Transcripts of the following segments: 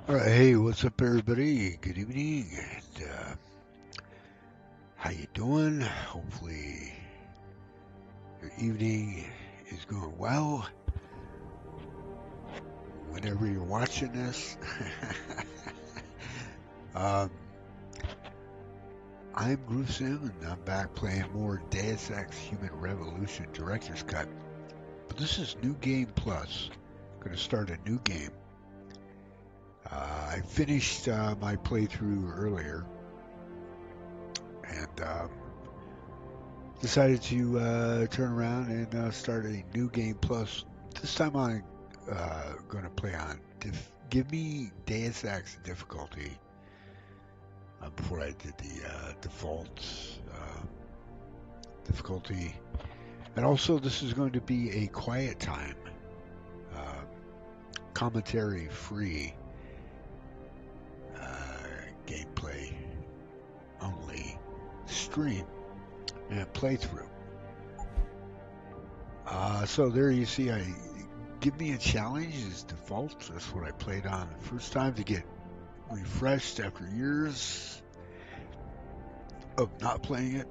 All right, hey, what's up, everybody? Good evening, and how you doing? Hopefully, your evening is going well. Whenever you're watching this, um, I'm GrooveSim, and I'm back playing more Deus Ex: Human Revolution Director's Cut. But this is New Game Plus. I'm going to start a new game. I finished my playthrough earlier, and decided to turn around and start a new game plus. This time I'm going to play on give me Deus Ex difficulty before I did the default difficulty. And also this is going to be a quiet time, commentary free gameplay only stream and playthrough. So there you see, give me a challenge is default. That's what I played on the first time to get refreshed after years of not playing it.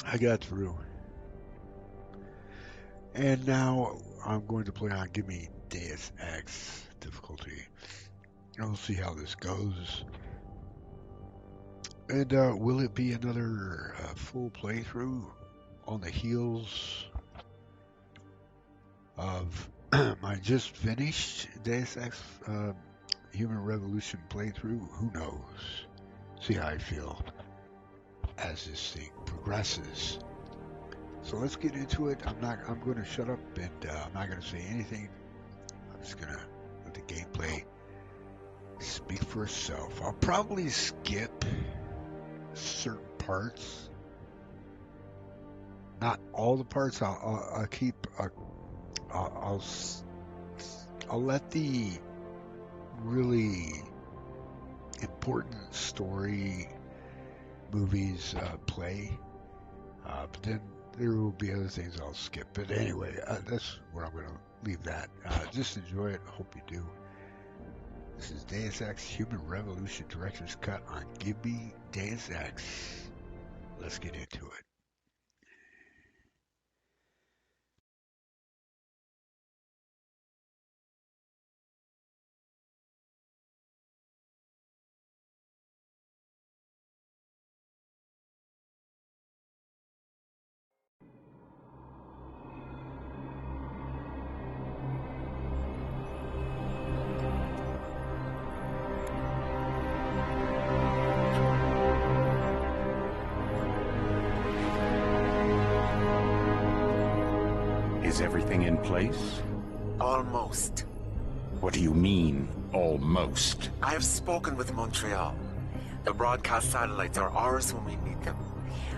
I got through. And now I'm going to play on give me Deus Ex difficulty. And we'll see how this goes. And will it be another full playthrough on the heels of my just finished Deus Ex Human Revolution playthrough? Who knows? See how I feel as this thing progresses. So let's get into it. I'm going to shut up and I'm not going to say anything. I'm just going to let the gameplay speak for itself. I'll probably skip certain parts, not all the parts. I'll keep. I'll let the really important story movies play, but then there will be other things I'll skip. But anyway, that's where I'm going to leave that. Just enjoy it. I hope you do. This is Deus Ex Human Revolution Director's Cut on Give Me Deus Ex. Let's get into it. Is everything in place? Almost. What do you mean, almost? I have spoken with Montreal. The broadcast satellites are ours when we need them.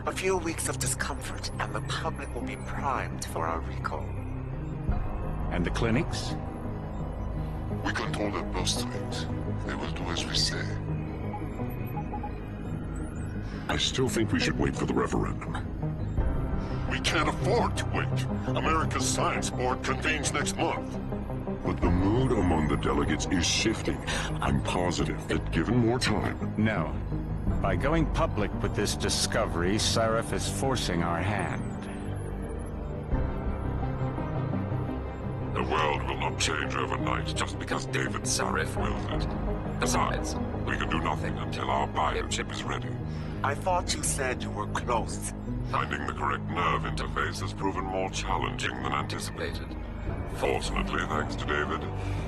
A few weeks of discomfort, and the public will be primed for our recall. And the clinics? We control their purse strings. They will do as we say. I still think we should wait for the referendum. We can't afford to wait. America's Science Board convenes next month. But the mood among the delegates is shifting. I'm positive that given more time... No. By going public with this discovery, Sarif is forcing our hand. The world will not change overnight just because David Sarif wills it. Besides, we can do nothing until our biochip is ready. I thought you said you were close. Finding the correct nerve interface has proven more challenging than anticipated. Fortunately, thanks to David,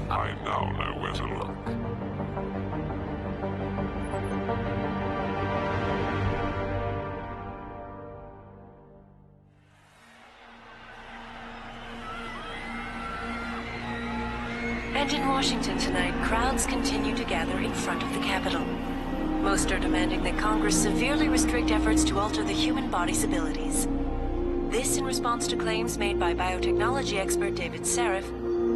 I now know where to look. And in Washington tonight, crowds continue to gather in front of the Capitol. Most are demanding that Congress severely restrict efforts to alter the human body's abilities. This in response to claims made by biotechnology expert David Sarif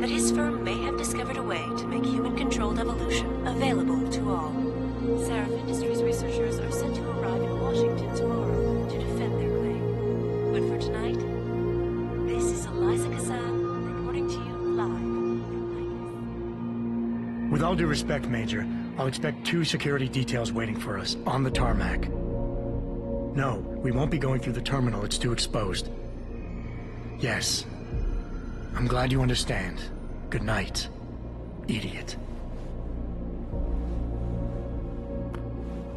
that his firm may have discovered a way to make human-controlled evolution available to all. Sarif Industries researchers are set to arrive in Washington tomorrow to defend their claim. But for tonight, this is Eliza Kassan reporting to you live from Eidos. all due respect, Major, I'll expect 2 security details waiting for us, on the tarmac. No, we won't be going through the terminal, it's too exposed. Yes. I'm glad you understand. Good night, idiot.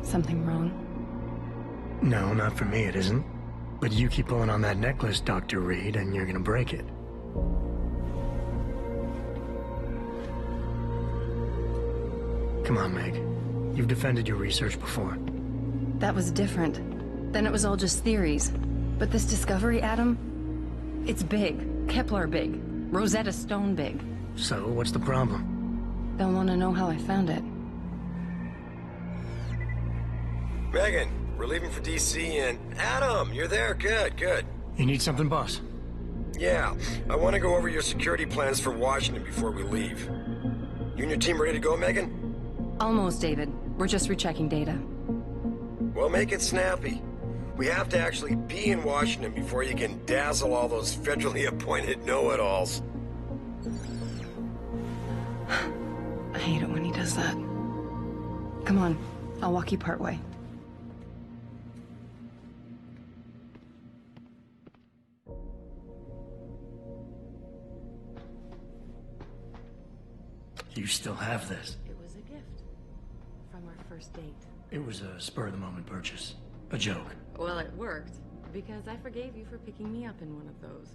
Something wrong? No, not for me it isn't. But you keep pulling on that necklace, Dr. Reed, and you're gonna break it. Come on, Meg. You've defended your research before. That was different. Then it was all just theories. But this discovery, Adam, it's big. Kepler big. Rosetta Stone big. So, what's the problem? They'll want to know how I found it. Megan, we're leaving for DC and... Adam, you're there. Good, good. You need something, boss? Yeah, I want to go over your security plans for Washington before we leave. You and your team ready to go, Megan? Almost, David. We're just rechecking data. Well, make it snappy. We have to actually be in Washington before you can dazzle all those federally appointed know-it-alls. I hate it when he does that. Come on, I'll walk you partway. You still have this. It was a gift. From our first date. It was a spur-of-the-moment purchase. A joke. Well, it worked. Because I forgave you for picking me up in one of those.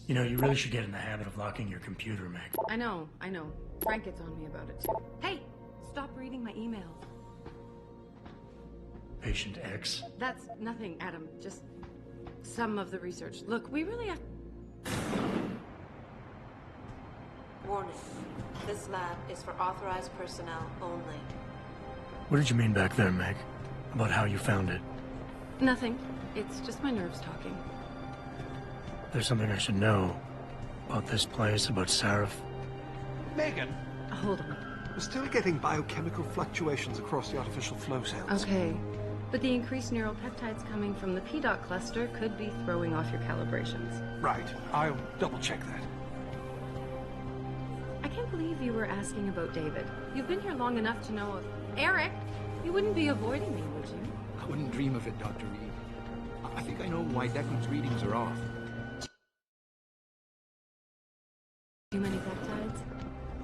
You know, you really should get in the habit of locking your computer, Meg. I know. Frank gets on me about it too. Hey! Stop reading my emails. Patient X? That's nothing, Adam. Just some of the research. Look, we really have... Warning. This lab is for authorized personnel only. What did you mean back there, Meg? About how you found it? Nothing. It's just my nerves talking. There's something I should know. About this place, about Sarif. Megan! Hold on. We're still getting biochemical fluctuations across the artificial flow cells. Okay. But the increased neural peptides coming from the PDOT cluster could be throwing off your calibrations. Right. I'll double-check that. I can't believe you were asking about David. You've been here long enough to know of... Eric! You wouldn't be avoiding me, would you? I wouldn't dream of it, Dr. Reed. I think I know why Declan's readings are off. Too many peptides?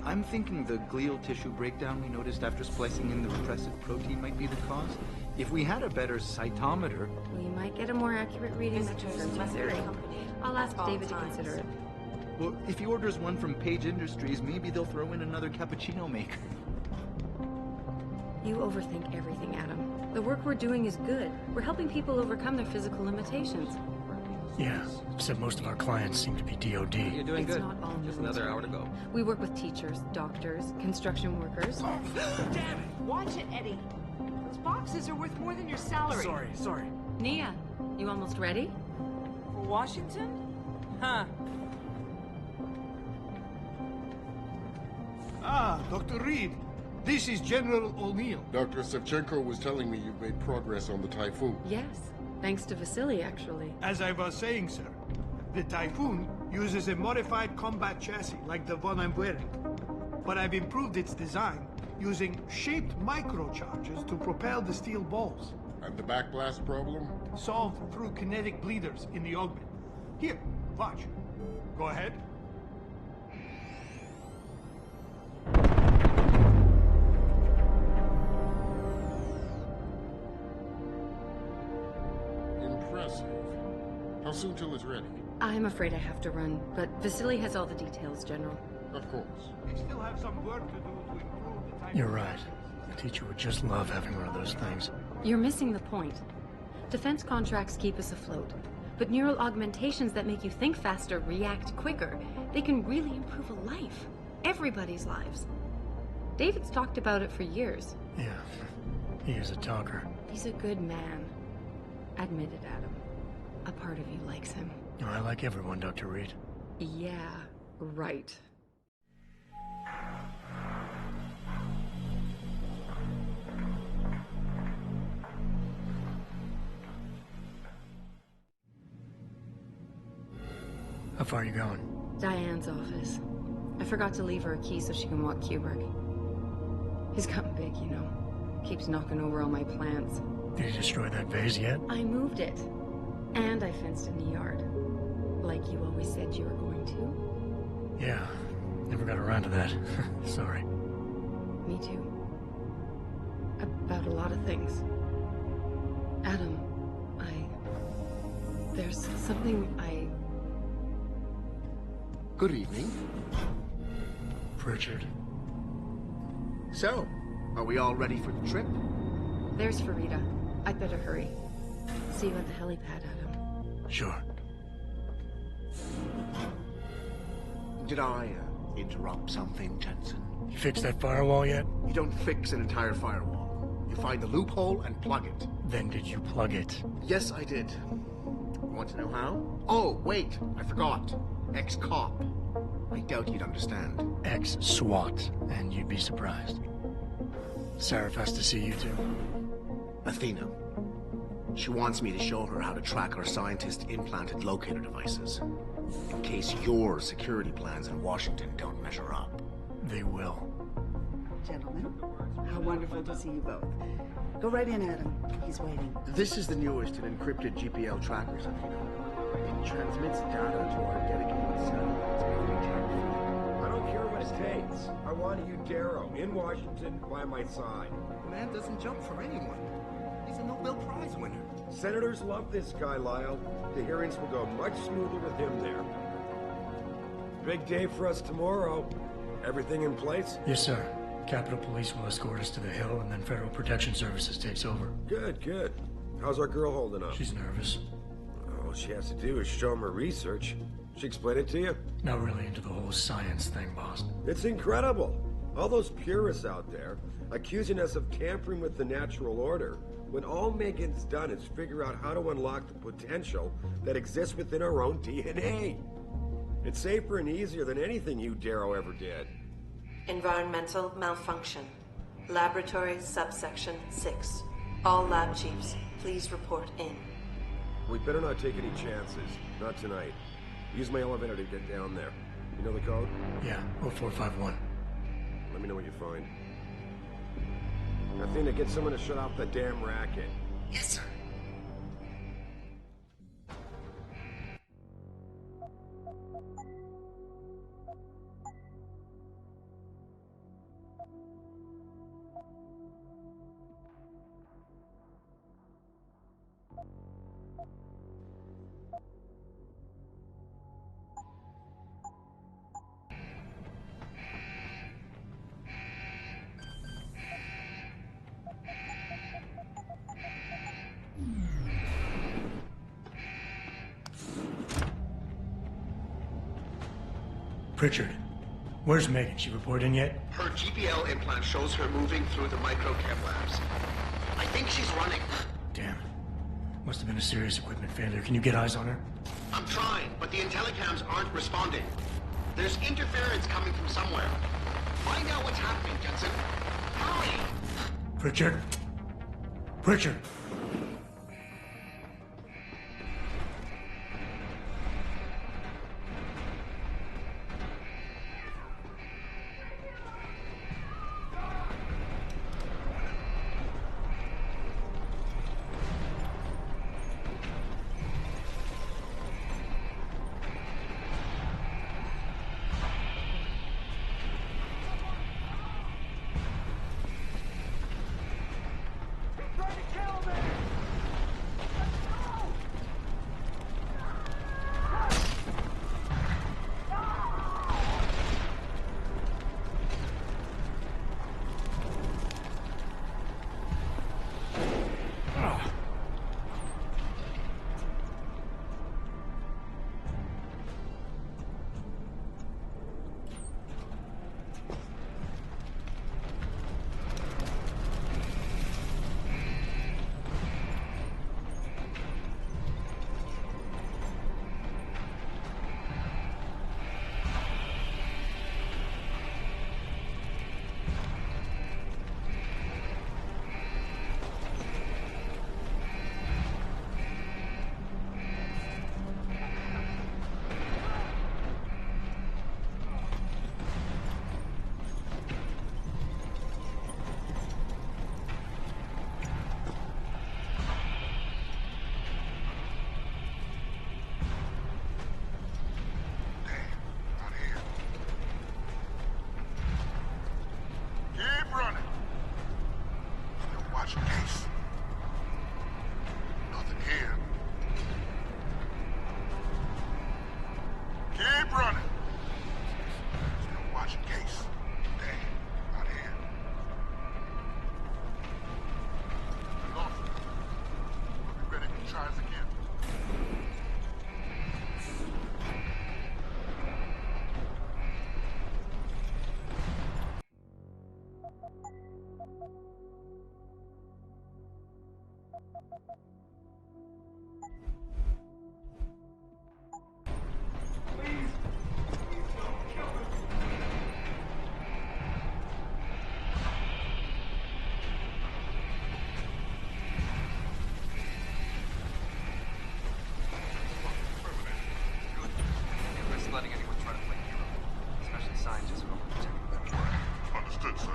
I'm thinking the glial tissue breakdown we noticed after splicing in the repressive protein might be the cause. If we had a better cytometer... We might get a more accurate reading that confirms your theory. I'll ask David to consider it. Well, if he orders one from Page Industries, maybe they'll throw in another cappuccino maker. You overthink everything, Adam. The work we're doing is good. We're helping people overcome their physical limitations. Yeah, except most of our clients seem to be DOD. You're doing It's good. not all Just another hour to go. We work with teachers, doctors, construction workers. Damn it! Watch it, Eddie. Those boxes are worth more than your salary. Sorry. Nia, you almost ready? For Washington? Huh. Ah, Dr. Reed. This is General O'Neill. Dr. Savchenko was telling me you've made progress on the Typhoon. Yes, thanks to Vasily, actually. As I was saying, sir, the Typhoon uses a modified combat chassis like the one I'm wearing. But I've improved its design using shaped microcharges to propel the steel balls. And the backblast problem? Solved through kinetic bleeders in the augment. Here, watch. Go ahead. Impressive. How soon till it's ready? I'm afraid I have to run, but Vasily has all the details, General. Of course. We still have some work to do to improve the Typhoon. You're right. A teacher would just love having one of those things. You're missing the point. Defense contracts keep us afloat, but neural augmentations that make you think faster, react quicker, they can really improve a life. Everybody's lives. David's talked about it for years. Yeah, he is a talker. He's a good man. Admit it, Adam. A part of you likes him. Oh, I like everyone, Dr. Reed. Yeah, right. How far are you going? Diane's office. I forgot to leave her a key so she can walk Kubrick. He's gotten big, you know. Keeps knocking over all my plants. Did you destroy that vase yet? I moved it. And I fenced in the yard. Like you always said you were going to. Yeah, never got around to that. Sorry. Me too. About a lot of things. Adam, there's something I... Good evening. Pritchard. So, are we all ready for the trip? There's Farida. I'd better hurry. See you at the helipad, Adam. Sure. Did I interrupt something, Jensen? You fixed that firewall yet? You don't fix an entire firewall. You find the loophole and plug it. Then did you plug it? Yes, I did. Want to know how? Oh, wait, I forgot. Ex-cop. I doubt you'd understand. Ex-SWAT, and you'd be surprised. Sarif has to see you too. Athena. She wants me to show her how to track our scientist-implanted locator devices. In case your security plans in Washington don't measure up. They will. Gentlemen, how wonderful to see you both. Go right in, Adam. He's waiting. This is the newest in encrypted GPL trackers, Athena. It transmits data to our dedicated satellites every 10 feet. I don't care what it takes. I want you, Darrow, in Washington, by my side. The man doesn't jump for anyone. He's a Nobel Prize winner. Senators love this guy, Lyle. The hearings will go much smoother with him there. Big day for us tomorrow. Everything in place? Yes, sir. Capitol Police will escort us to the Hill, and then Federal Protection Services takes over. Good, good. How's our girl holding up? She's nervous. All she has to do is show him her research. She explain it to you? Not really into the whole science thing, boss. It's incredible. All those purists out there accusing us of tampering with the natural order, when all Megan's done is figure out how to unlock the potential that exists within our own DNA. It's safer and easier than anything you, Darrow, ever did. Environmental malfunction. Laboratory subsection 6. All lab chiefs, please report in. We better not take any chances. Not tonight. Use my elevator to get down there. You know the code? Yeah, 0451. Let me know what you find. Athena, get someone to shut off the damn racket. Yes, sir. Pritchard, where's Megan? She report in yet? Her GPL implant shows her moving through the microchem labs. I think she's running. Damn it. Must have been a serious equipment failure. Can you get eyes on her? I'm trying, but the intellicams aren't responding. There's interference coming from somewhere. Find out what's happening, Jensen. Hurry! Pritchard? Pritchard! Trying to kill me! Letting anyone try to play hero, especially scientists who don't protect them. Understood, sir.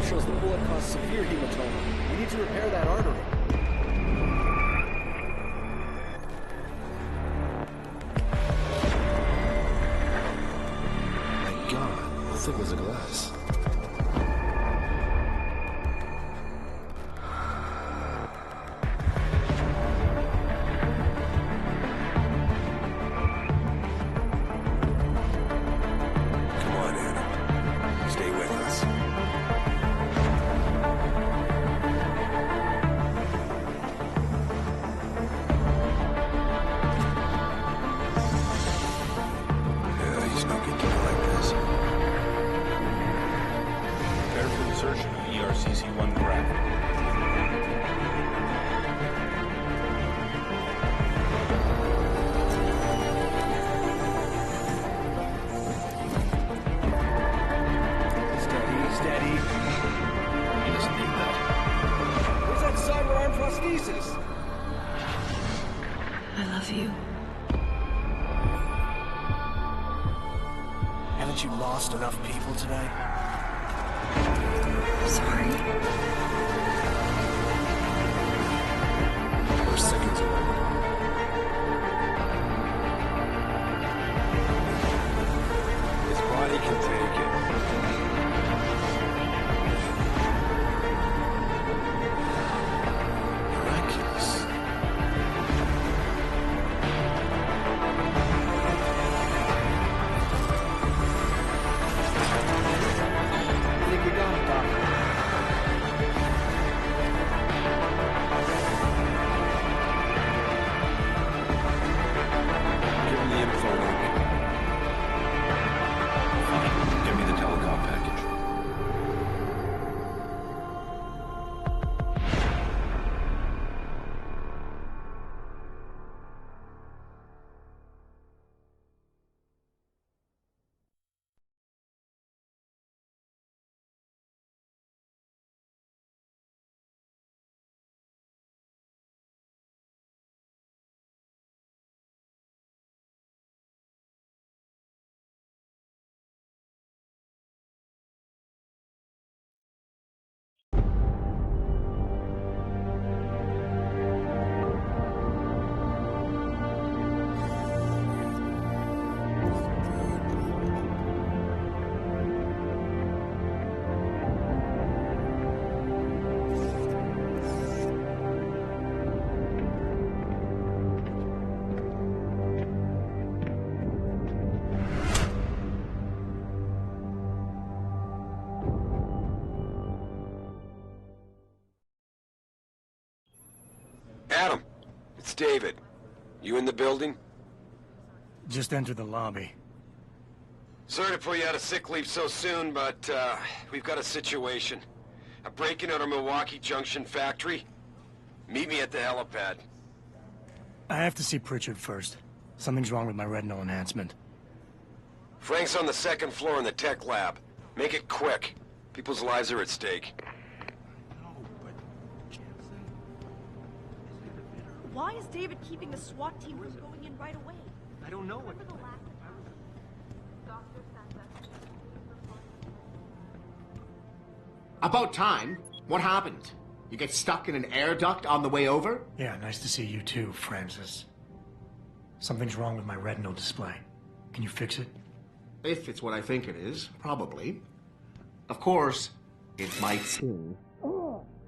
shows the bullet caused severe hematoma. We need to repair that artery. My God, how thick was the glass? too. Haven't you lost enough people today? Sorry. We're seconds away. His body can take it. Miraculous. I think we got him, Doc. Give him the info, Nick. Fine. Give me the telecom package. Adam, it's David. You in the building? Just entered the lobby. Sorry to put you out of sick leave so soon, but we've got a situation. A break-in at our Milwaukee Junction factory. Meet me at the helipad. I have to see Pritchard first. Something's wrong with my retinal enhancement. Frank's on the second floor in the tech lab. Make it quick. People's lives are at stake. Why is David keeping the SWAT team from going in right away? I don't know what... About time. What happened? You get stuck in an air duct on the way over? Yeah, nice to see you too, Francis. Something's wrong with my retinal display. Can you fix it? If it's what I think it is, probably. Of course, it might seem.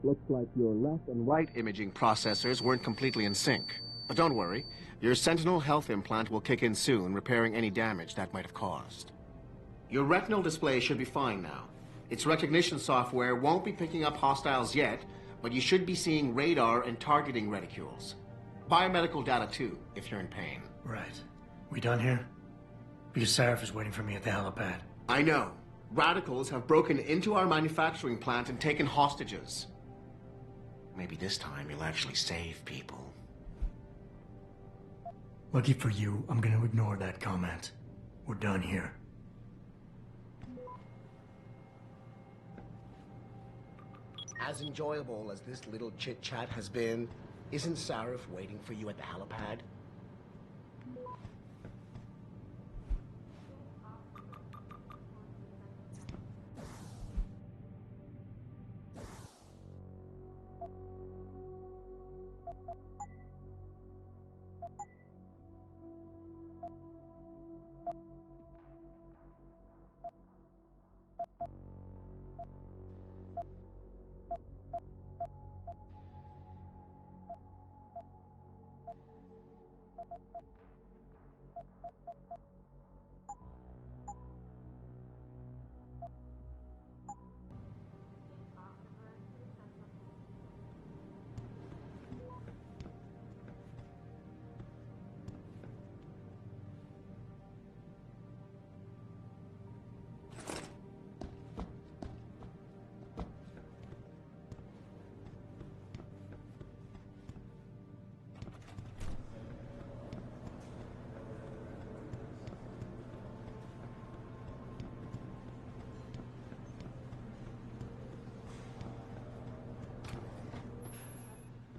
Looks like your left and right imaging processors weren't completely in sync. But don't worry, your Sentinel health implant will kick in soon, repairing any damage that might have caused. Your retinal display should be fine now. Its recognition software won't be picking up hostiles yet, but you should be seeing radar and targeting reticules. Biomedical data too, if you're in pain. Right. We done here? Because Sarif is waiting for me at the helipad. I know. Radicals have broken into our manufacturing plant and taken hostages. Maybe this time you'll actually save people. Lucky for you, I'm gonna ignore that comment. We're done here. As enjoyable as this little chit-chat has been, isn't Sarif waiting for you at the helipad?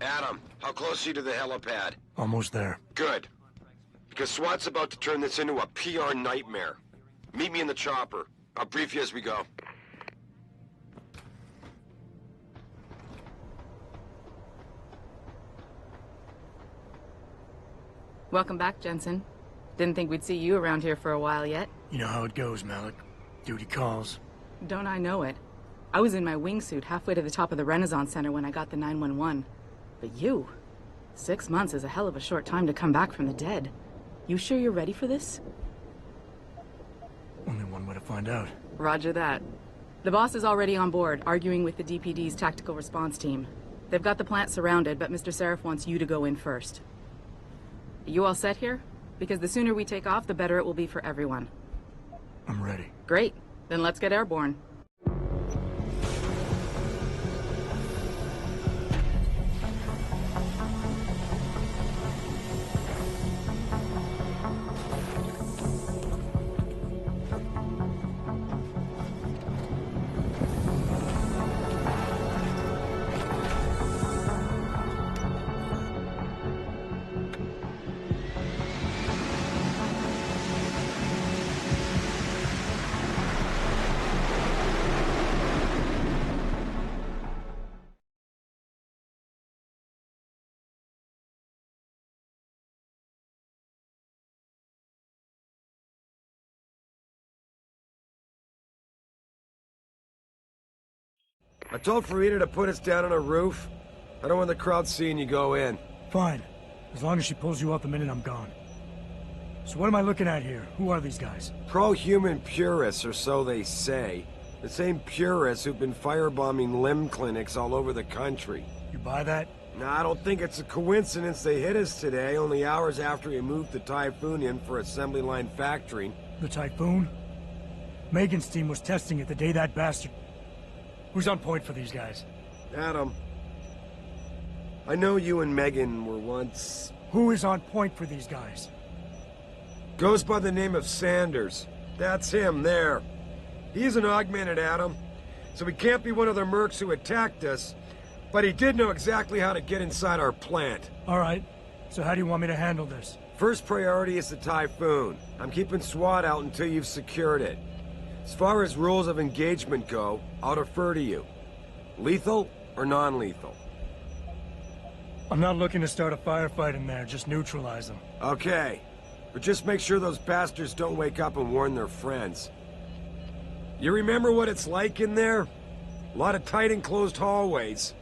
Adam, how close are you to the helipad? Almost there. Good. Because SWAT's about to turn this into a PR nightmare. Meet me in the chopper. I'll brief you as we go. Welcome back, Jensen. Didn't think we'd see you around here for a while yet. You know how it goes, Malik. Duty calls. Don't I know it? I was in my wingsuit halfway to the top of the Renaissance Center when I got the 911. But you... 6 months is a hell of a short time to come back from the dead. You sure you're ready for this? Only one way to find out. Roger that. The boss is already on board, arguing with the DPD's tactical response team. They've got the plant surrounded, but Mr. Sarif wants you to go in first. You all set here? Because the sooner we take off, the better it will be for everyone. I'm ready. Great. Then let's get airborne. I told Farida to put us down on a roof. I don't want the crowd seeing you go in. Fine. As long as she pulls you up the minute I'm gone. So what am I looking at here? Who are these guys? Pro-human purists, or so they say. The same purists who've been firebombing limb clinics all over the country. You buy that? Nah, I don't think it's a coincidence they hit us today, only hours after we moved the Typhoon in for assembly line factory. The Typhoon? Megan's team was testing it the day that bastard... Who's on point for these guys? Adam. I know you and Megan were once... Who is on point for these guys? Goes by the name of Sanders. That's him, there. He's an augmented Adam, so he can't be one of the mercs who attacked us, but he did know exactly how to get inside our plant. All right. So how do you want me to handle this? First priority is the Typhoon. I'm keeping SWAT out until you've secured it. As far as rules of engagement go, I'll defer to you. Lethal or non-lethal? I'm not looking to start a firefight in there, just neutralize them. Okay. But just make sure those bastards don't wake up and warn their friends. You remember what it's like in there? A lot of tight enclosed hallways.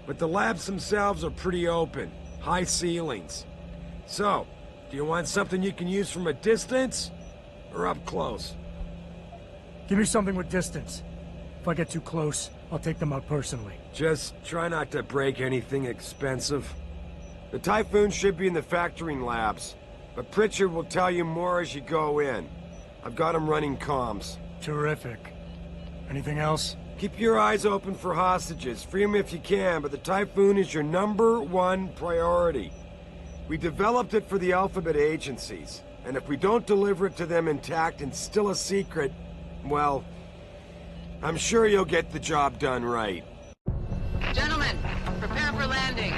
But the labs themselves are pretty open. High ceilings. So, do you want something you can use from a distance? Or up close? Give me something with distance. If I get too close, I'll take them out personally. Just try not to break anything expensive. The Typhoon should be in the factoring labs, but Pritchard will tell you more as you go in. I've got him running comms. Terrific. Anything else? Keep your eyes open for hostages. Free them if you can, but the Typhoon is your #1 priority. We developed it for the Alphabet agencies, and if we don't deliver it to them intact and still a secret, well, I'm sure you'll get the job done right. Gentlemen, prepare for landing.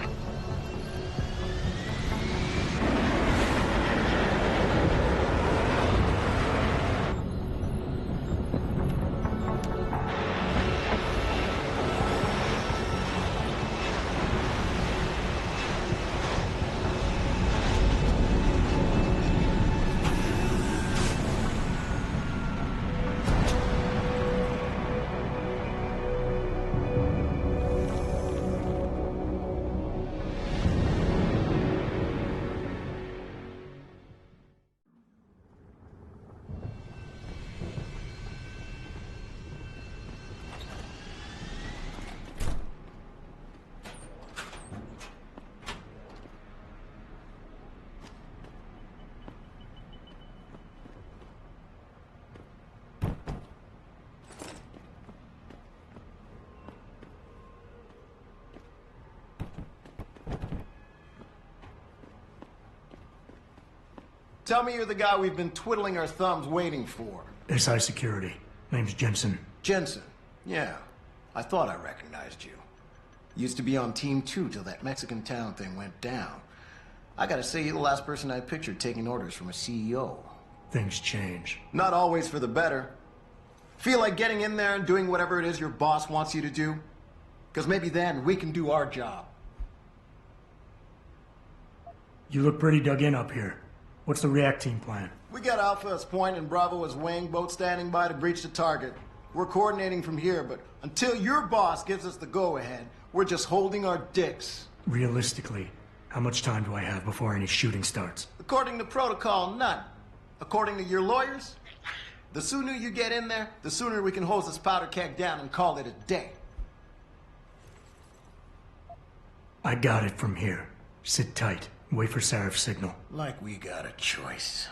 Tell me you're the guy we've been twiddling our thumbs waiting for. SI Security. Name's Jensen. Jensen. Yeah. I thought I recognized you. Used to be on Team 2 till that Mexican town thing went down. I gotta say, you're the last person I pictured taking orders from a CEO. Things change. Not always for the better. Feel like getting in there and doing whatever it is your boss wants you to do? Because maybe then we can do our job. You look pretty dug in up here. What's the react team plan? We got Alpha as point and Bravo as wing, both standing by to breach the target. We're coordinating from here, but until your boss gives us the go-ahead, we're just holding our dicks. Realistically, how much time do I have before any shooting starts? According to protocol, none. According to your lawyers, the sooner you get in there, the sooner we can hose this powder keg down and call it a day. I got it from here. Sit tight. Wait for Sarif's signal. Like we got a choice.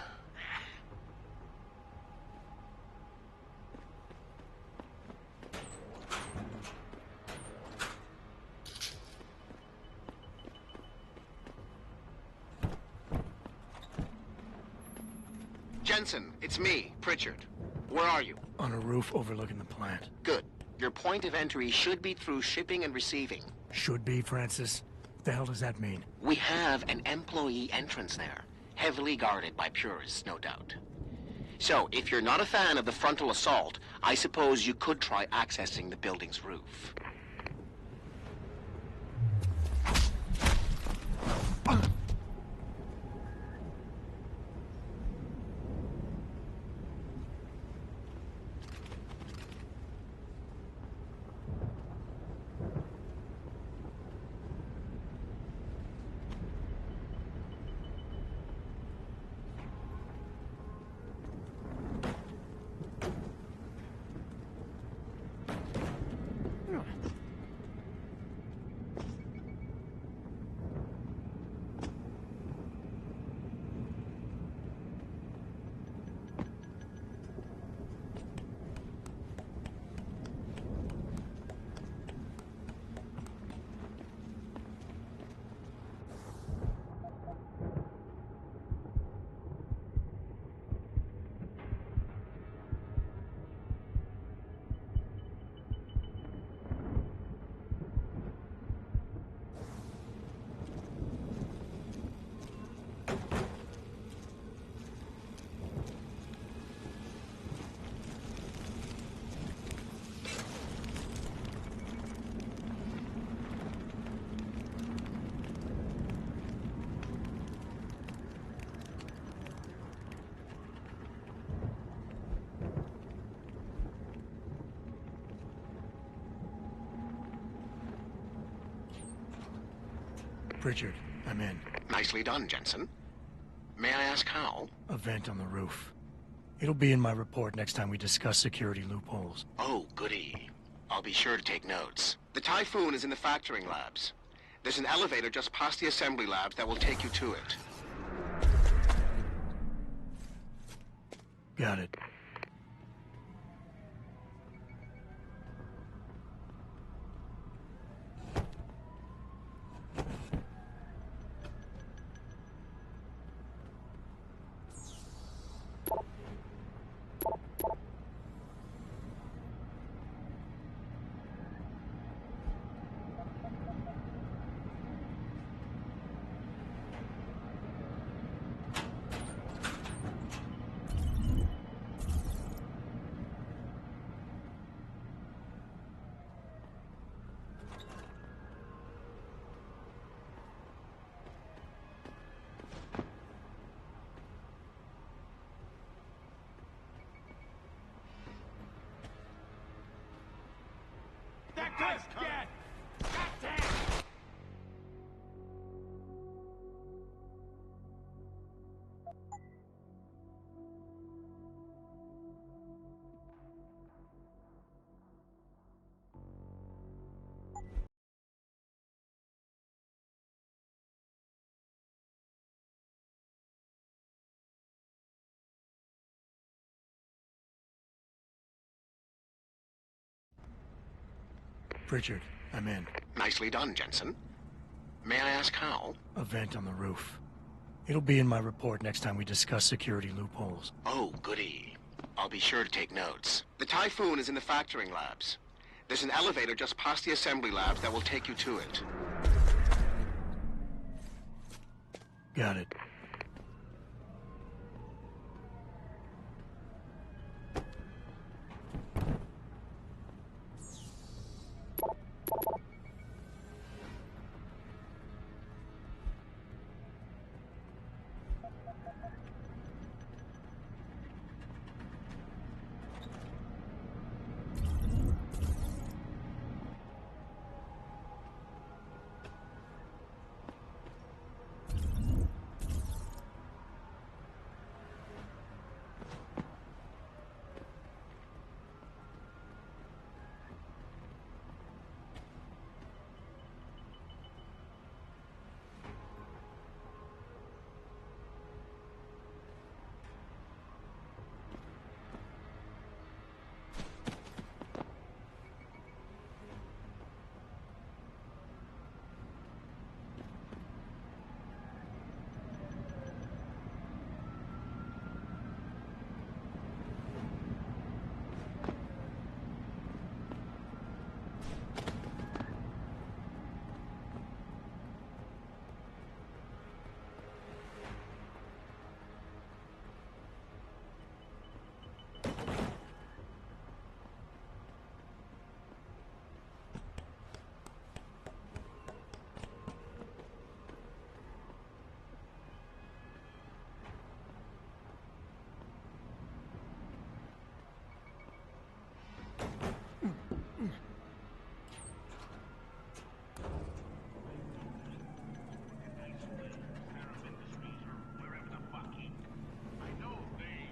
Jensen, it's me, Pritchard. Where are you? On a roof overlooking the plant. Good. Your point of entry should be through shipping and receiving. Should be, Francis. What the hell does that mean? We have an employee entrance there, heavily guarded by purists, no doubt. So, if you're not a fan of the frontal assault, I suppose you could try accessing the building's roof. Pritchard, I'm in. Nicely done, Jensen. May I ask how? A vent on the roof. It'll be in my report next time we discuss security loopholes. Oh, goody. I'll be sure to take notes. The Typhoon is in the factoring labs. There's an elevator just past the assembly labs that will take you to it. Got it. Pritchard, I'm in. Nicely done, Jensen. May I ask how? A vent on the roof. It'll be in my report next time we discuss security loopholes. Oh, goody. I'll be sure to take notes. The Typhoon is in the factoring labs. There's an elevator just past the assembly labs that will take you to it. Got it.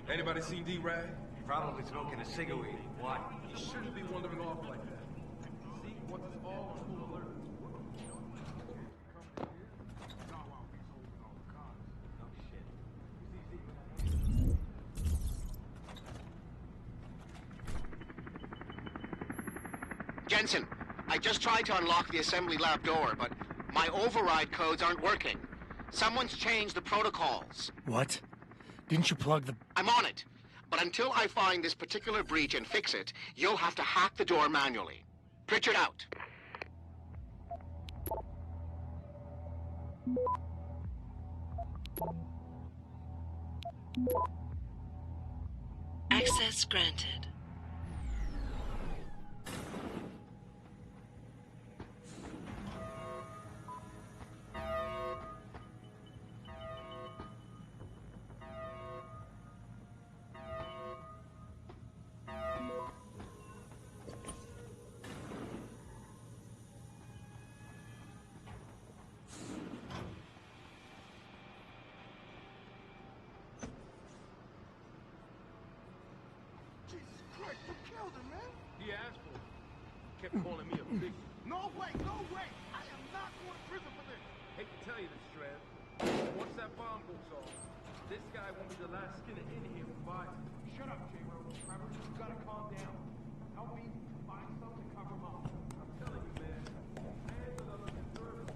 Anybody seen D-Rag? Probably smoking a cigarette. Why? You shouldn't be wandering off like that. Zeke wants us all on full alert. Jensen, I just tried to unlock the assembly lab door, but my override codes aren't working. Someone's changed the protocols. What? Didn't you plug the... I'm on it. But until I find this particular breach and fix it, you'll have to hack the door manually. Pritchard out. Access granted. He asked for it. Kept calling me a big... No way, no way! I am not going to prison for this! Hate to tell you this, Trev. Once that bomb goes off, this guy won't be the last skinner in here with bodies. Shut up, J-Ro. Trevor, you gotta calm down. Help me find something to cover him up. I'm telling you, man. Hands are the nervous.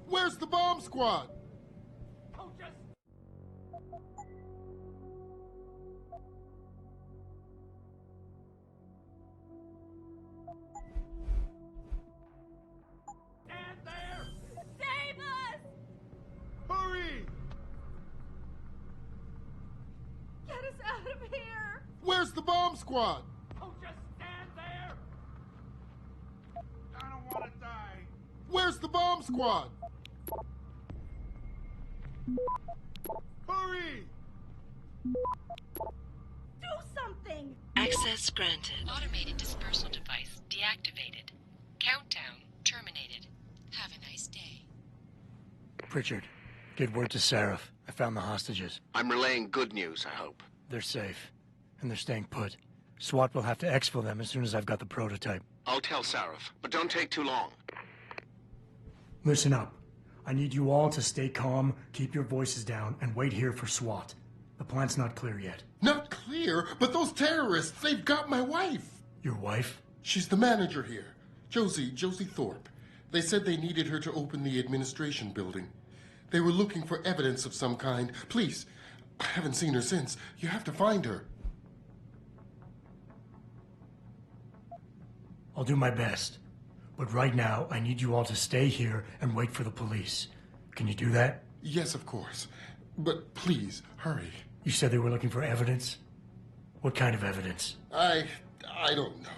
Where's the bomb squad? Oh, just... Stand there! Save us! Hurry! Get us out of here! Where's the bomb squad? Oh, just stand there! I don't want to die. Where's the bomb squad? Hurry! Do something! Access granted. Automated dispersal device deactivated. Countdown terminated. Have a nice day. Pritchard, Get word to Seraph. I found the hostages. I'm relaying good news, I hope. They're safe. And they're staying put. SWAT will have to exfil them as soon as I've got the prototype. I'll tell Seraph, but don't take too long. Listen up. I need you all to stay calm, keep your voices down, and wait here for SWAT. The plant's not clear yet. Not clear? But those terrorists, they've got my wife! Your wife? She's the manager here. Josie Thorpe. They said they needed her to open the administration building. They were looking for evidence of some kind. Please, I haven't seen her since. You have to find her. I'll do my best. But right now, I need you all to stay here and wait for the police. Can you do that? Yes, of course. But please, hurry. You said they were looking for evidence? What kind of evidence? I don't know.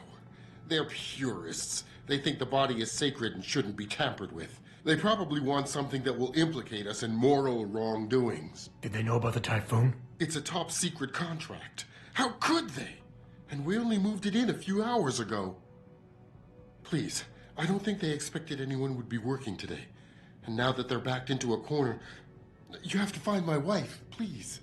They're purists. They think the body is sacred and shouldn't be tampered with. They probably want something that will implicate us in moral wrongdoings. Did they know about the typhoon? It's a top secret contract. How could they? And we only moved it in a few hours ago. Please, I don't think they expected anyone would be working today. And now that they're backed into a corner, you have to find my wife, please.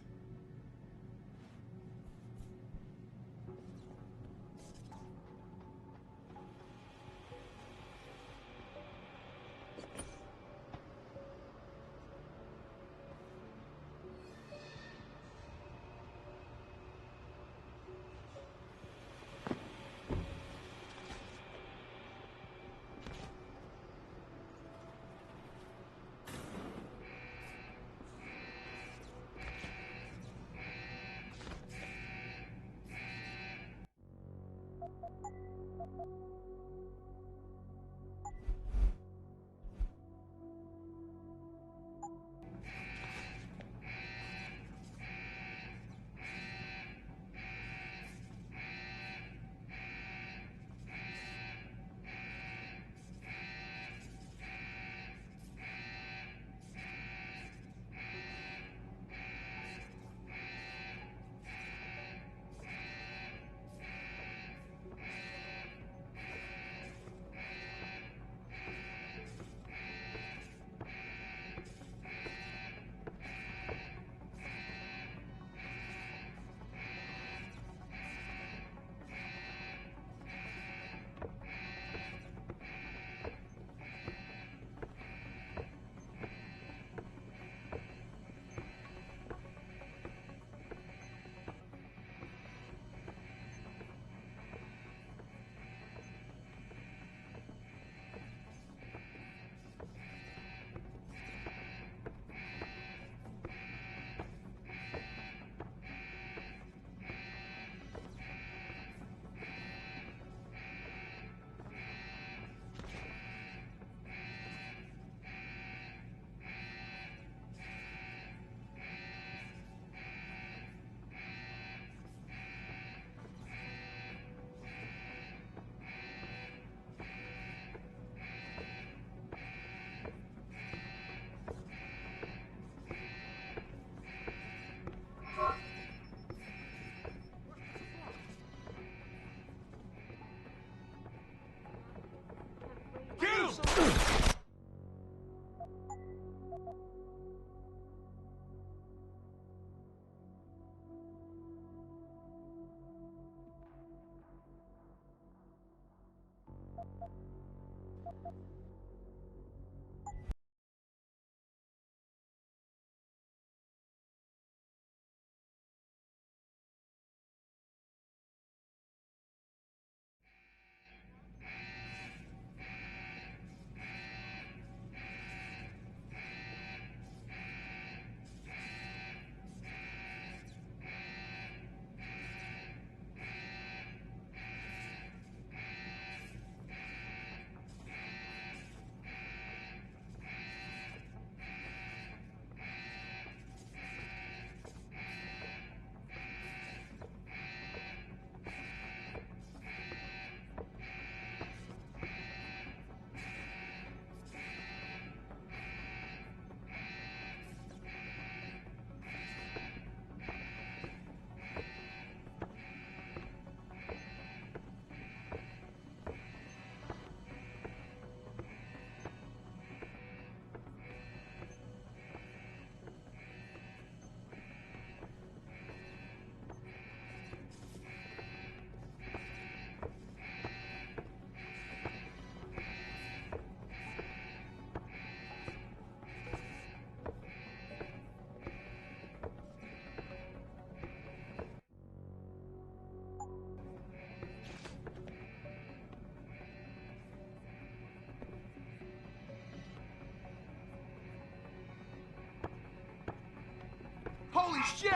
Holy shit!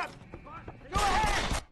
Go ahead!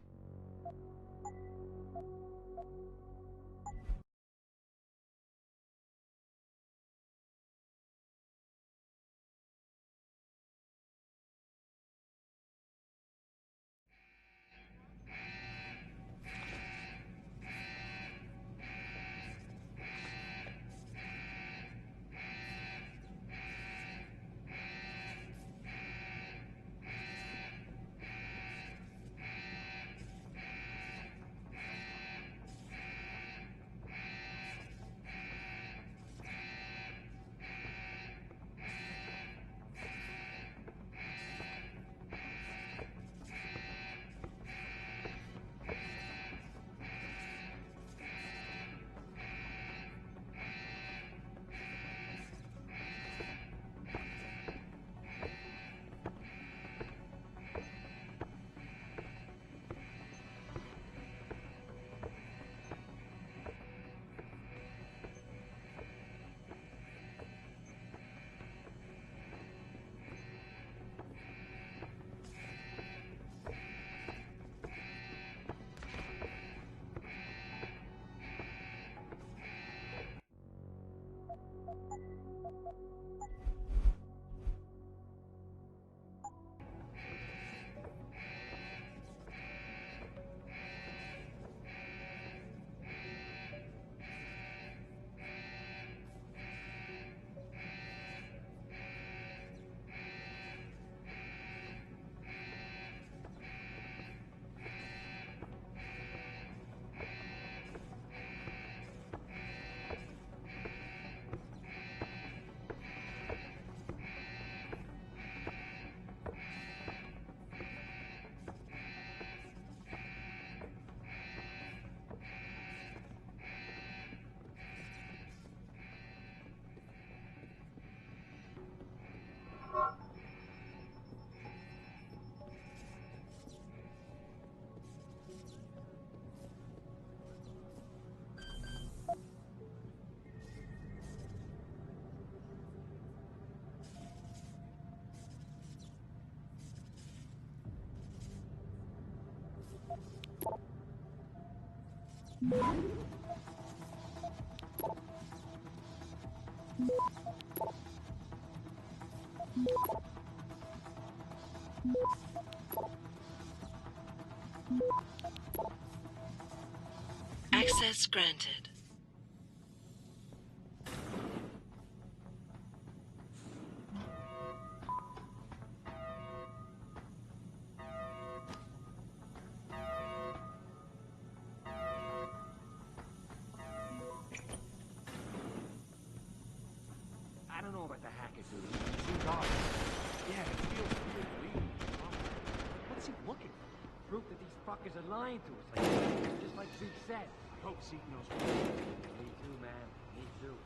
Access granted. I don't know about the hacker, dude. It seems odd. Yeah, it feels weird reading. What's he looking for? Proof that these fuckers are lying to us. Just like Zeke said. I hope Zeke knows what he's doing. Me too, man. Me too.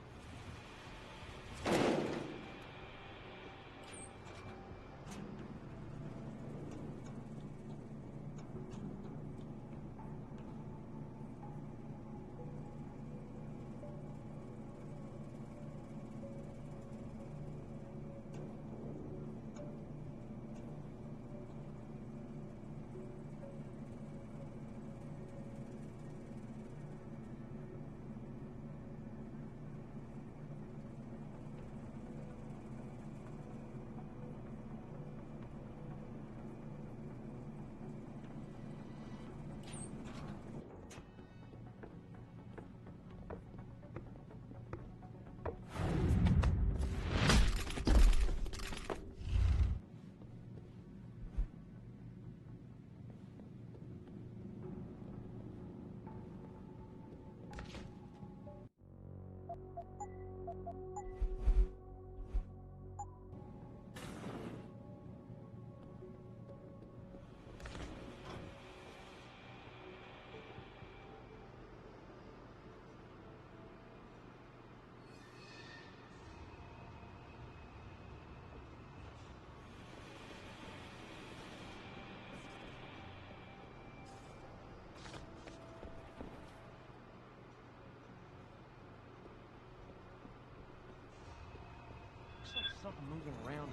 Something moving around.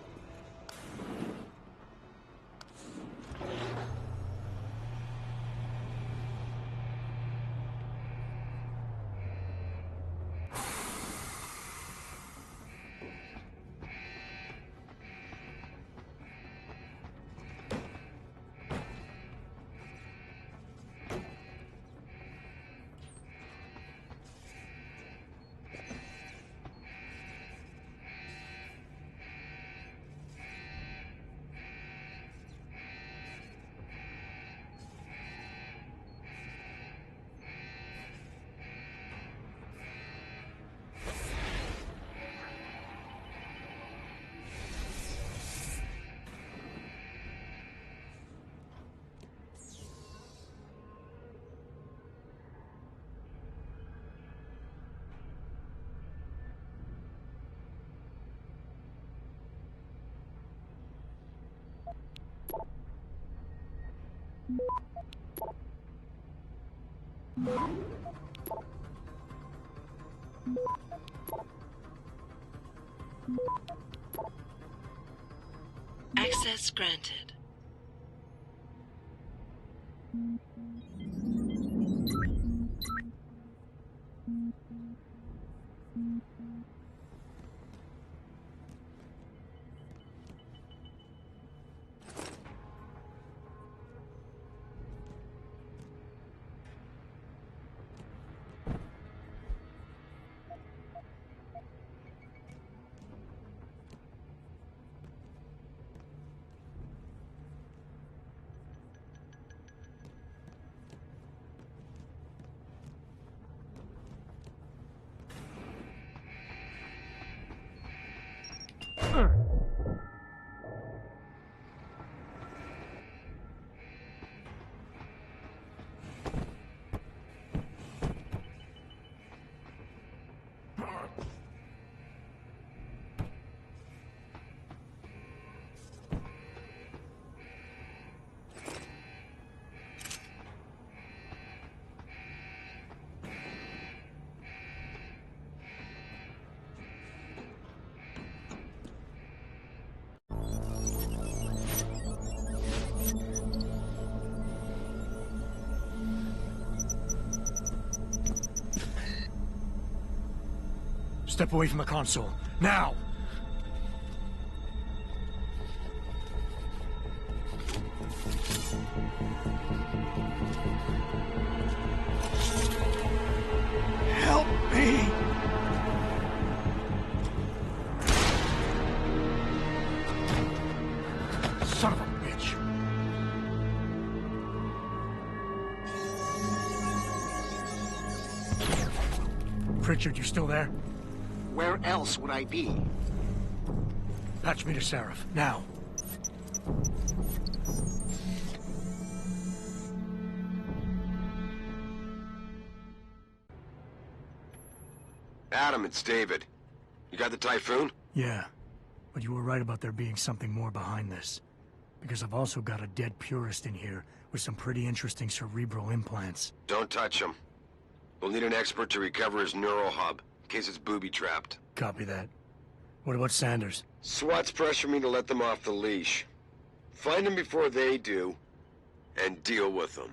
Access granted. Step away from the console. Now! Help me! Son of a bitch! Pritchard, you still there? Where else would I be? Patch me to Seraph, now. Adam, it's David. You got the Typhoon? Yeah, but you were right about there being something more behind this. Because I've also got a dead purist in here with some pretty interesting cerebral implants. Don't touch him. We'll need an expert to recover his neural hub, in case it's booby-trapped. Copy that. What about Sanders? SWAT's pressure me to let them off the leash. Find them before they do, and deal with them.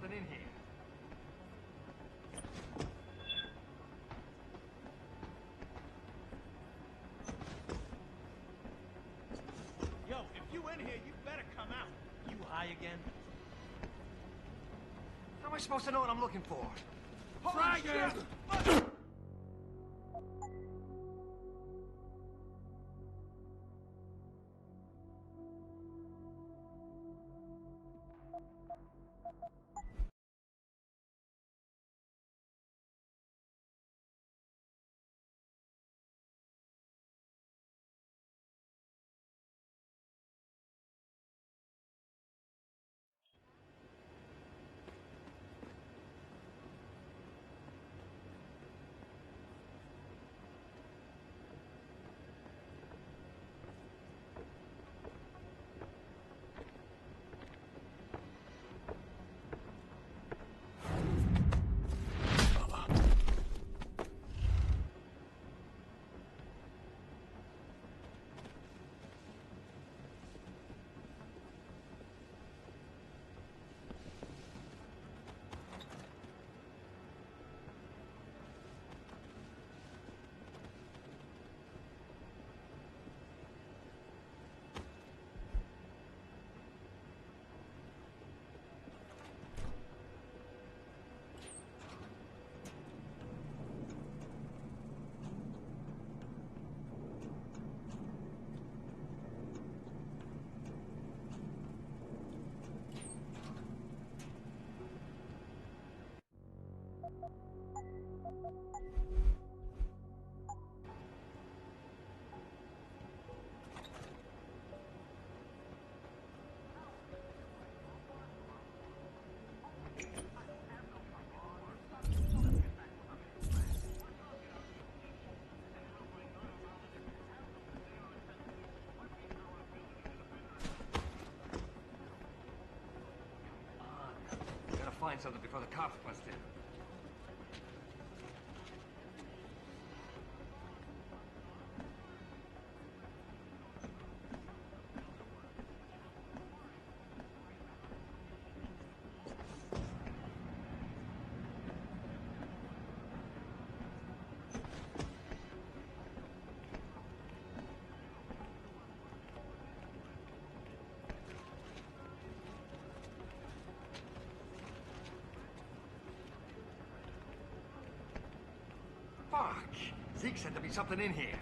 something in here. Yo, if you in here, you better come out. You high again? How am I supposed to know what I'm looking for? Try shit! Find something before the cops bust in. Fuck! Zeke said there'd be something in here.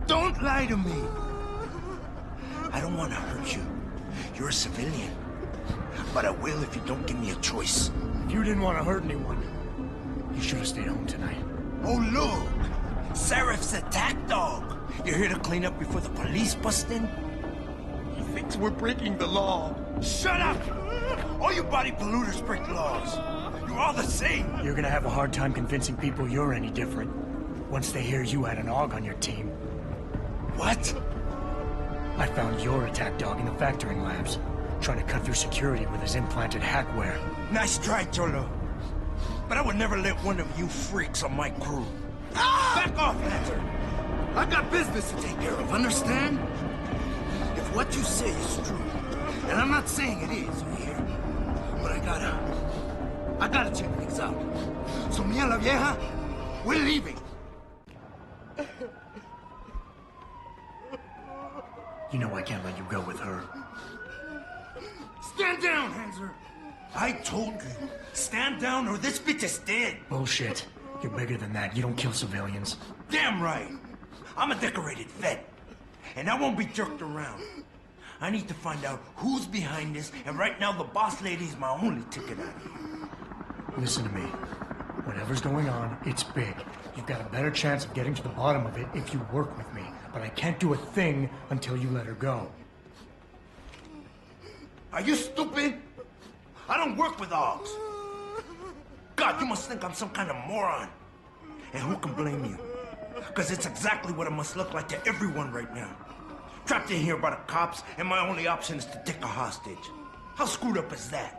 Don't lie to me! I don't want to hurt you. You're a civilian. But I will if you don't give me a choice. If you didn't want to hurt anyone, you should have stayed home tonight. Oh, look! Serif's attack dog! You're here to clean up before the police bust in? He thinks we're breaking the law. Shut up! All you body polluters break laws. You're all the same. You're gonna have a hard time convincing people you're any different once they hear you had an AUG on your team. What? I found your attack dog in the factoring labs, trying to cut through security with his implanted hackware. Nice try, Cholo. But I would never let one of you freaks on my crew. Ah! Back off, Hazard! I got business to take care of, understand? If what you say is true, and I'm not saying it is here, but I gotta check things out. So me and la vieja, we're leaving. You know I can't let you go with her. Stand down, Hanser! I told you, stand down or this bitch is dead! Bullshit. You're bigger than that. You don't kill civilians. Damn right! I'm a decorated vet, and I won't be jerked around. I need to find out who's behind this, and right now the boss lady is my only ticket out of here. Listen to me. Whatever's going on, it's big. You've got a better chance of getting to the bottom of it if you work with me. But I can't do a thing until you let her go. Are you stupid? I don't work with dogs. God, you must think I'm some kind of moron. And who can blame you? Because it's exactly what it must look like to everyone right now. Trapped in here by the cops, and my only option is to take a hostage. How screwed up is that?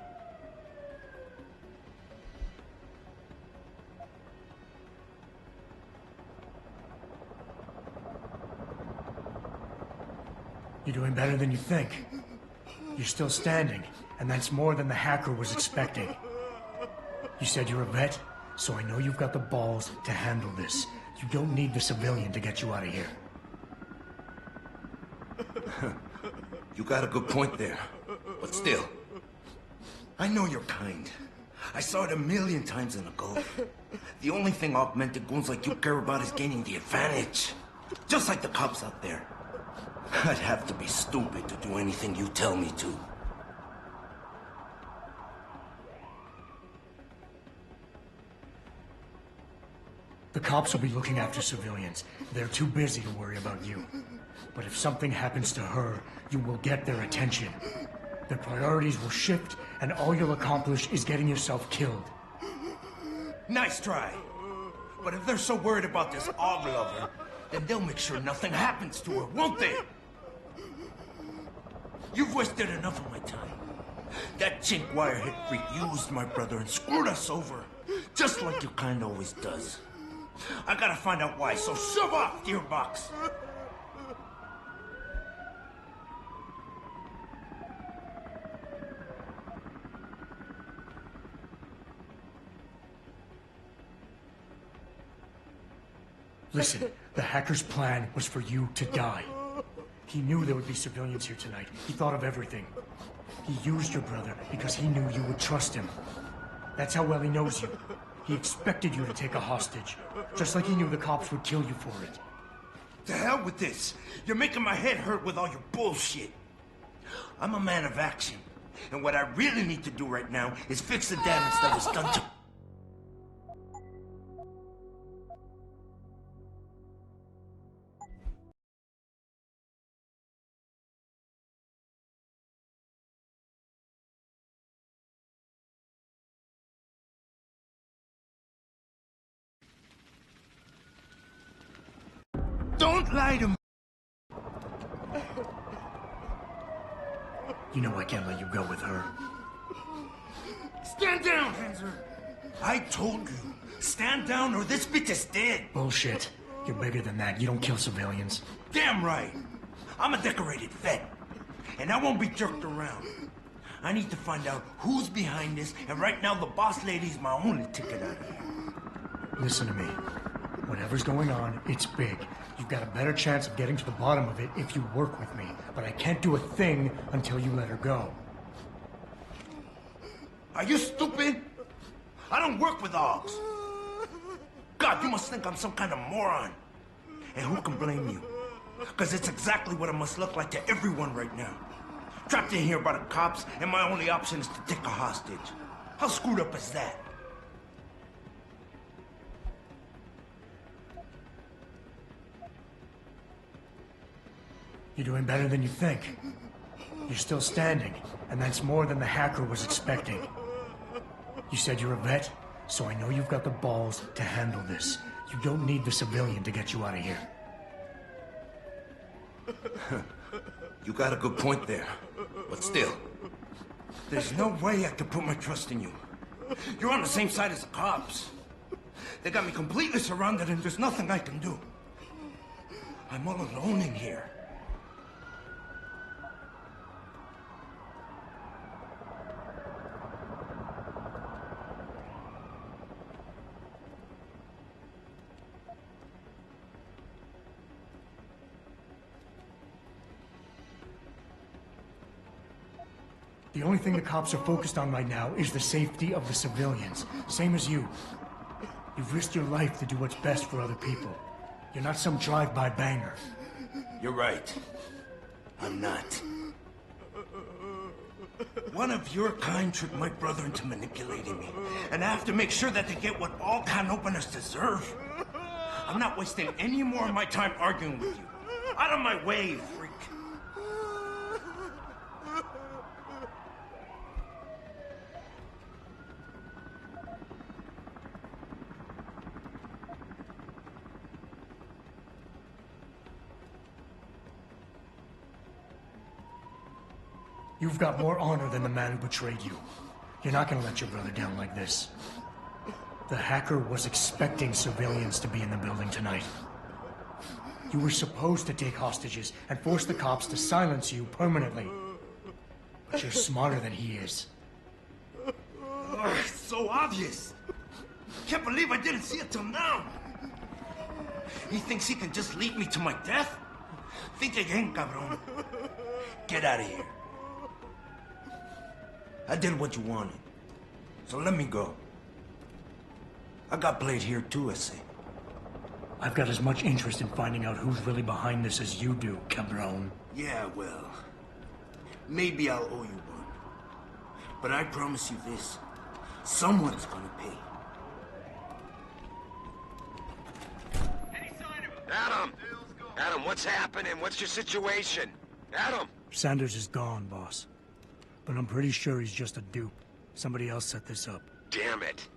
You're doing better than you think. You're still standing, and that's more than the hacker was expecting. You said you're a vet, so I know you've got the balls to handle this. You don't need the civilian to get you out of here. You got a good point there. But still, I know you're kind. I saw it 1,000,000 times in the Gulf. The only thing augmented goons like you care about is gaining the advantage. Just like the cops out there. I'd have to be stupid to do anything you tell me to. The cops will be looking after civilians. They're too busy to worry about you. But if something happens to her, you will get their attention. Their priorities will shift, and all you'll accomplish is getting yourself killed. Nice try. But if they're so worried about this Og lover, then they'll make sure nothing happens to her, won't they? You've wasted enough of my time. That chink wirehead freak used my brother and screwed us over. Just like your kind always does. I gotta find out why, so shove off, Gearbox! Listen, the hacker's plan was for you to die. He knew there would be civilians here tonight. He thought of everything. He used your brother because he knew you would trust him. That's how well he knows you. He expected you to take a hostage, just like he knew the cops would kill you for it. To hell with this. You're making my head hurt with all your bullshit. I'm a man of action, and what I really need to do right now is fix the damage that was done to... Don't lie to me! You know I can't let you go with her. Stand down, Hanser! I told you, stand down or this bitch is dead! Bullshit. You're bigger than that. You don't kill civilians. Damn right! I'm a decorated vet, and I won't be jerked around. I need to find out who's behind this, and right now the boss lady's my only ticket out of here. Listen to me. Whatever's going on, it's big. You've got a better chance of getting to the bottom of it if you work with me. But I can't do a thing until you let her go. Are you stupid? I don't work with dogs. God, you must think I'm some kind of moron. And who can blame you? Because it's exactly what it must look like to everyone right now. Trapped in here by the cops, and my only option is to take a hostage. How screwed up is that? You're doing better than you think. You're still standing, and that's more than the hacker was expecting. You said you're a vet, so I know you've got the balls to handle this. You don't need the civilian to get you out of here. You got a good point there. But still, there's no way I could put my trust in you. You're on the same side as the cops. They got me completely surrounded and there's nothing I can do. I'm all alone in here. The only thing the cops are focused on right now is the safety of the civilians. Same as you. You've risked your life to do what's best for other people. You're not some drive-by banger. You're right. I'm not. One of your kind tricked my brother into manipulating me. And I have to make sure that they get what all can openers deserve. I'm not wasting any more of my time arguing with you. Out of my way, freak. You've got more honor than the man who betrayed you. You're not gonna let your brother down like this. The hacker was expecting civilians to be in the building tonight. You were supposed to take hostages and force the cops to silence you permanently. But you're smarter than he is. It's so obvious. Can't believe I didn't see it till now. He thinks he can just lead me to my death? Think again, cabrón. Get out of here. I did what you wanted, so let me go. I got played here too, I say. I've got as much interest in finding out who's really behind this as you do, cabrón. Yeah, well, maybe I'll owe you one. But I promise you this, someone's gonna pay. Adam! Adam, what's happening? What's your situation? Adam! Sanders is gone, boss. But I'm pretty sure he's just a dupe. Somebody else set this up. Damn it.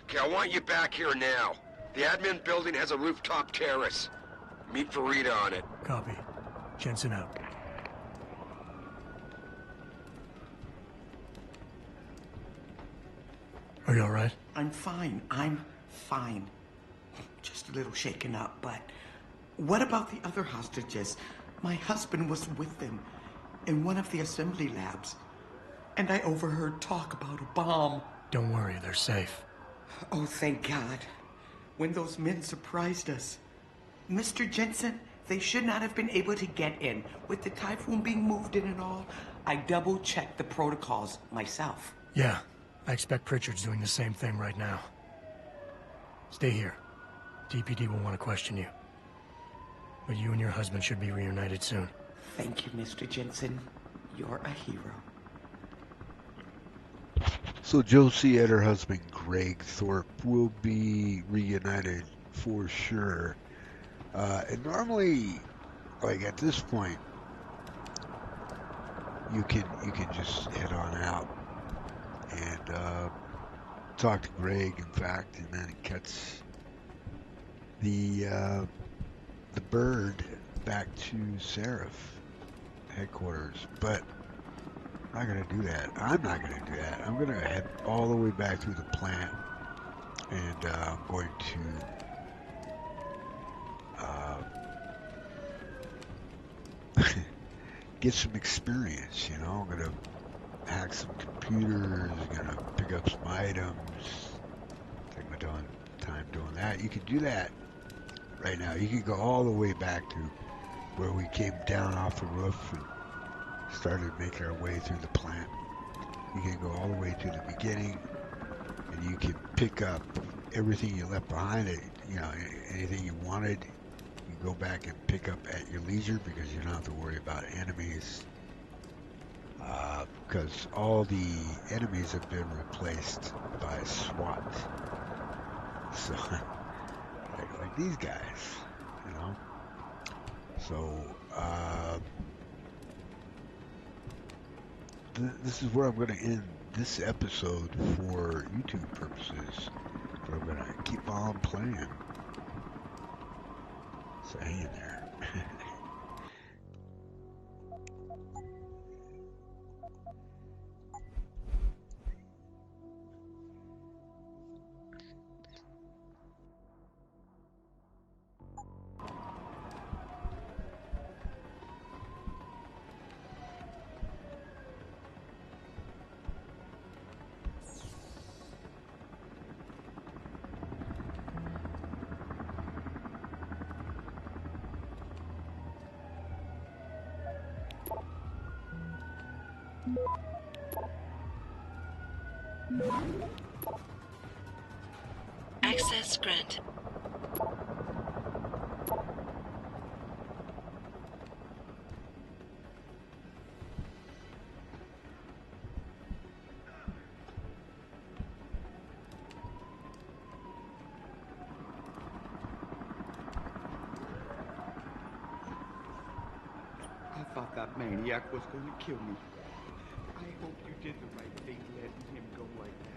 Okay, I want you back here now. The admin building has a rooftop terrace. Meet Farida on it. Copy. Jensen out. Are you alright? I'm fine. I'm fine. Just a little shaken up, but... What about the other hostages? My husband was with them in one of the assembly labs, and I overheard talk about a bomb. Don't worry, they're safe. Oh, thank God. When those men surprised us. Mr. Jensen, they should not have been able to get in. With the typhoon being moved in and all, I double-checked the protocols myself. Yeah, I expect Pritchard's doing the same thing right now. Stay here. DPD will want to question you. But you and your husband should be reunited soon. Thank you, Mr. Jensen. You're a hero. So Josie and her husband Greg Thorpe will be reunited for sure. And normally, like at this point, you can just head on out and talk to Greg, in fact, and then it cuts the bird back to Seraph headquarters. But I'm not going to do that. I'm not going to do that. I'm going to head all the way back through the plant, and I'm going to get some experience, you know. I'm going to hack some computers, I'm going to pick up some items, take my time doing that. You can do that right now. You can go all the way back to where we came down off the roof and started making our way through the plant. You can go all the way to the beginning, and you can pick up everything you left behind. It, you know, anything you wanted, you go back and pick up at your leisure, because you don't have to worry about enemies. Because all the enemies have been replaced by SWAT. So, like these guys, you know. So, this is where I'm going to end this episode for YouTube purposes, but I'm going to keep on playing. So hang in there. Access granted. I thought that maniac was going to kill me. I hope you did the right thing letting him go like that.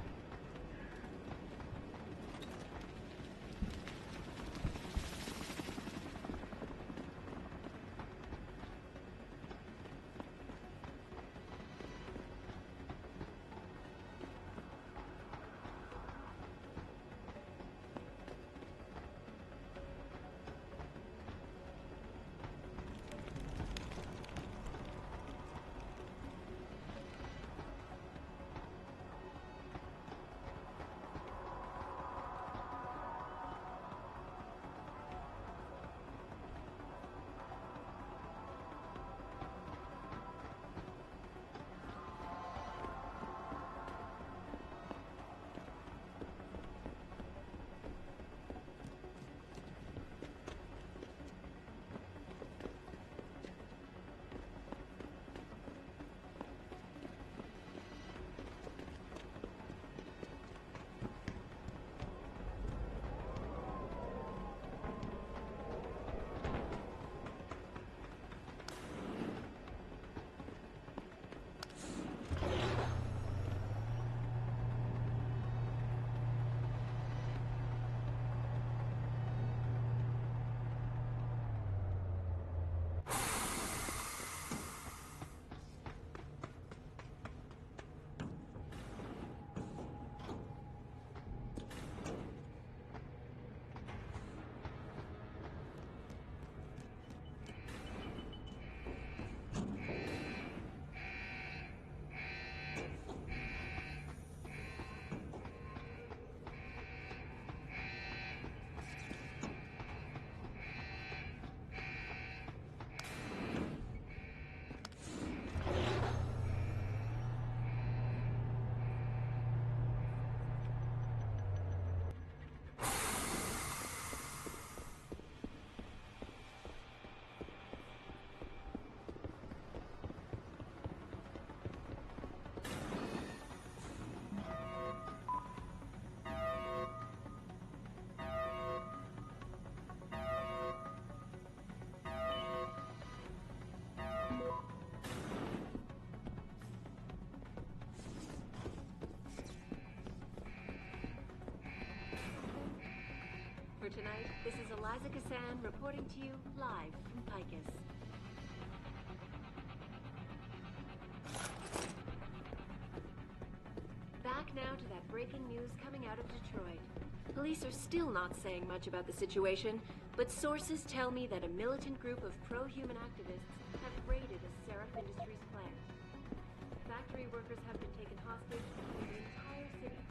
for tonight. This is Eliza Cassan reporting to you live from Picus. Back now to that breaking news coming out of Detroit. Police are still not saying much about the situation, but sources tell me that a militant group of pro-human activists have raided a Seraph Industries plant. Factory workers have been taken hostage, and the entire city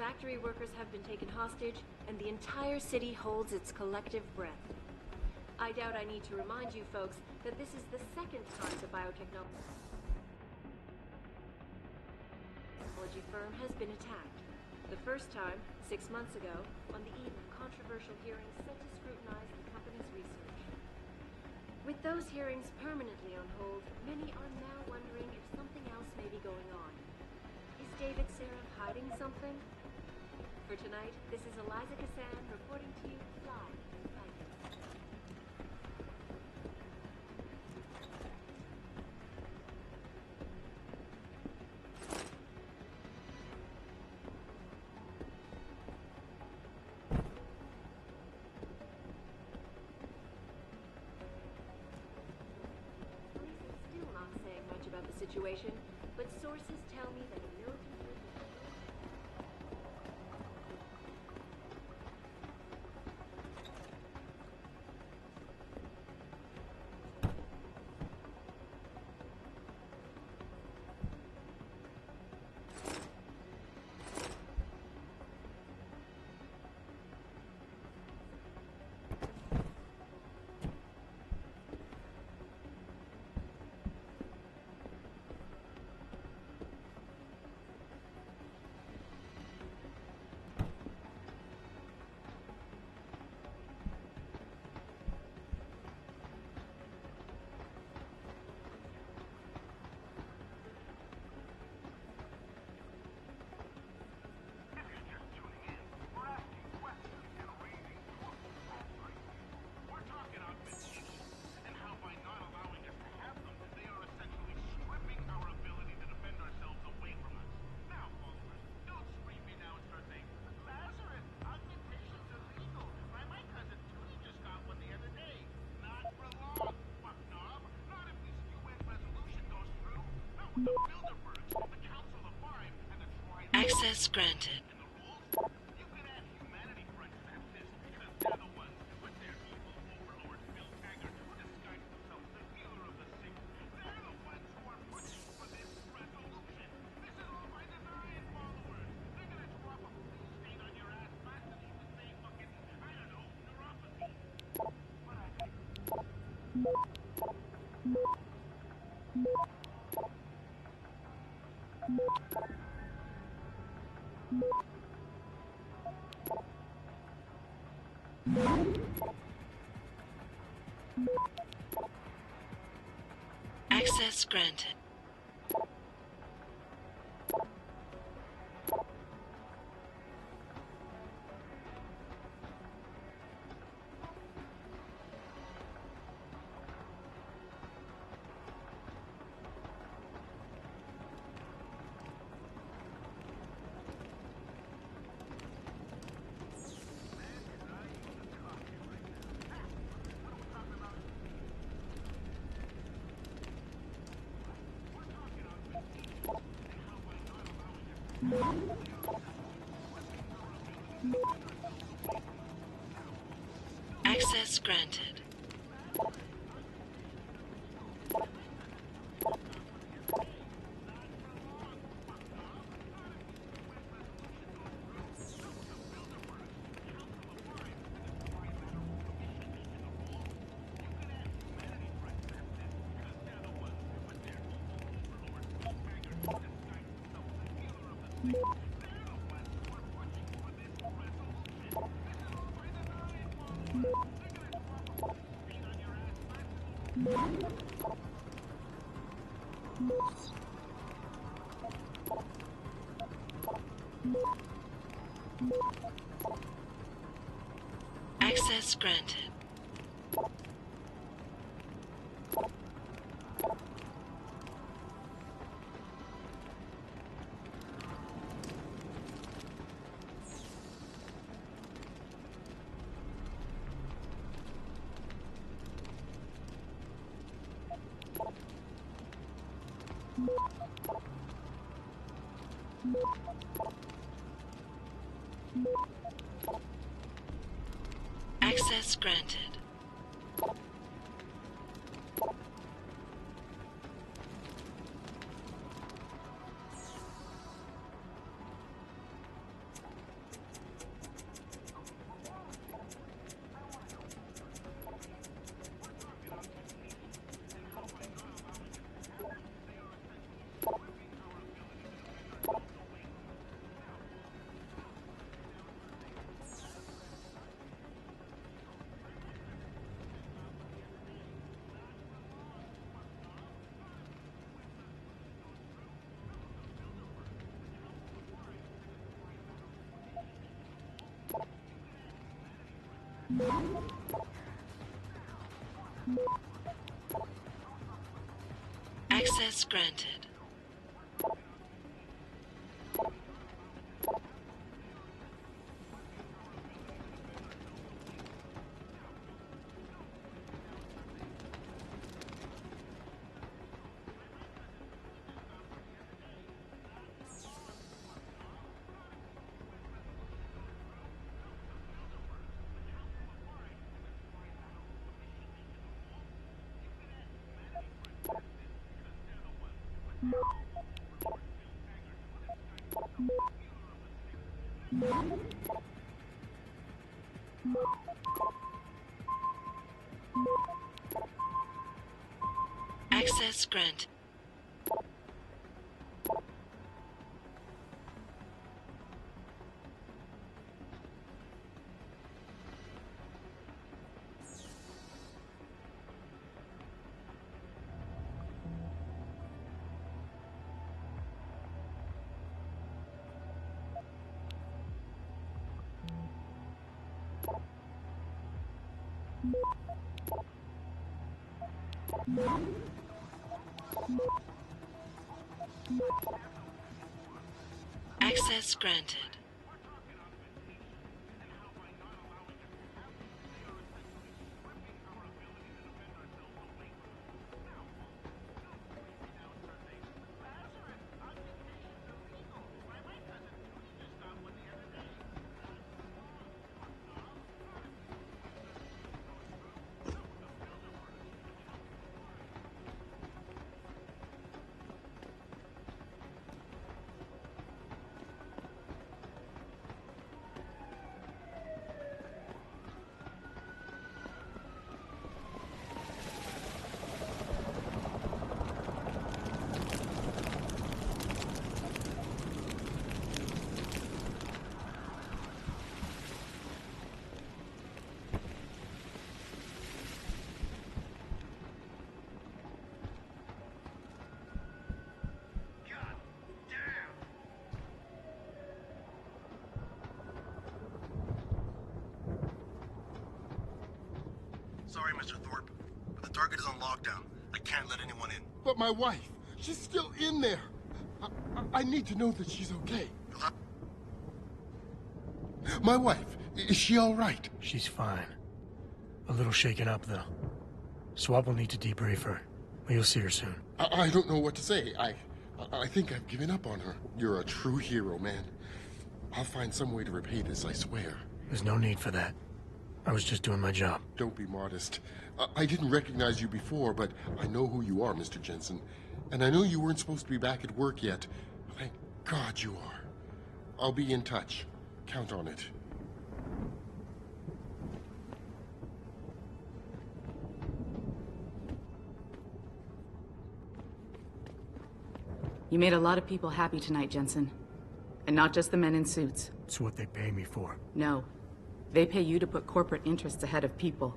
factory workers have been taken hostage, and the entire city holds its collective breath. I doubt I need to remind you folks that this is the second time the biotechnology firm has been attacked. The first time, 6 months ago, on the eve of controversial hearings set to scrutinize the company's research. With those hearings permanently on hold, many are now wondering if something else may be going on. Is David Sarah hiding something? For tonight, this is Eliza Kassan reporting to you live from Eidos. About the situation, but sources tell me that a militant access granted. Access granted. Access granted. Access granted. Access granted. Access granted. Access granted. Access granted. Sorry, Mr. Thorpe, but the target is on lockdown. I can't let anyone in. But my wife, she's still in there. I need to know that she's okay. My wife, is she all right? She's fine. A little shaken up, though. Swab will need to debrief her. But you'll see her soon. I don't know what to say. I think I've given up on her. You're a true hero, man. I'll find some way to repay this, I swear. There's no need for that. I was just doing my job. Don't be modest. I didn't recognize you before, but I know who you are, Mr. Jensen. And I know you weren't supposed to be back at work yet. Thank God you are. I'll be in touch. Count on it. You made a lot of people happy tonight, Jensen. And not just the men in suits. It's what they pay me for. No. They pay you to put corporate interests ahead of people.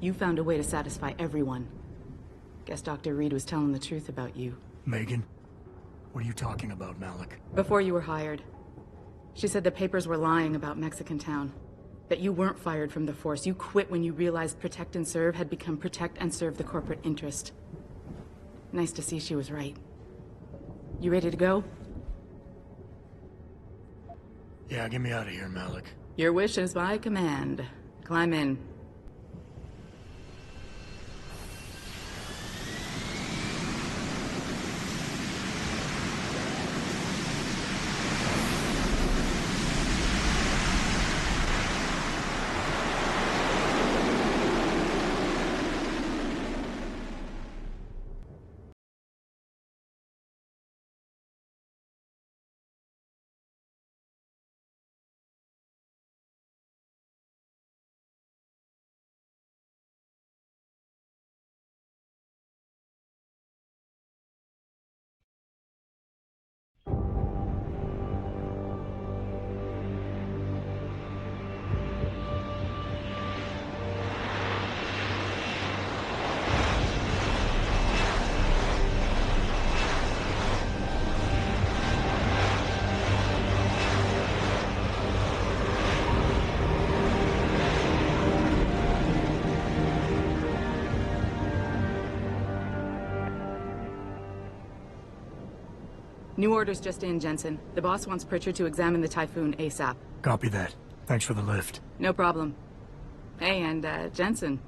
You found a way to satisfy everyone. Guess Dr. Reed was telling the truth about you. Megan? What are you talking about, Malik? Before you were hired, she said the papers were lying about Mexican Town. That you weren't fired from the force. You quit when you realized Protect and Serve had become Protect and Serve the corporate interest. Nice to see she was right. You ready to go? Yeah, get me out of here, Malik. Your wish is my command. Climb in. New orders just in, Jensen. The boss wants Pritchard to examine the Typhoon ASAP. Copy that. Thanks for the lift. No problem. Hey, and Jensen,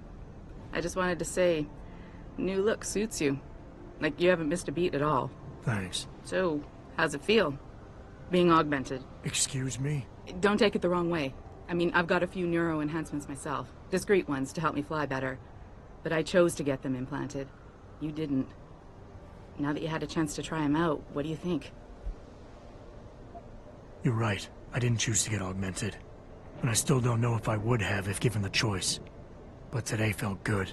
I just wanted to say, new look suits you. Like, you haven't missed a beat at all. Thanks. So, how's it feel? Being augmented. Excuse me? Don't take it the wrong way. I mean, I've got a few neuro enhancements myself. Discreet ones to help me fly better. But I chose to get them implanted. You didn't. Now that you had a chance to try them out, what do you think? You're right. I didn't choose to get augmented. And I still don't know if I would have if given the choice. But today felt good.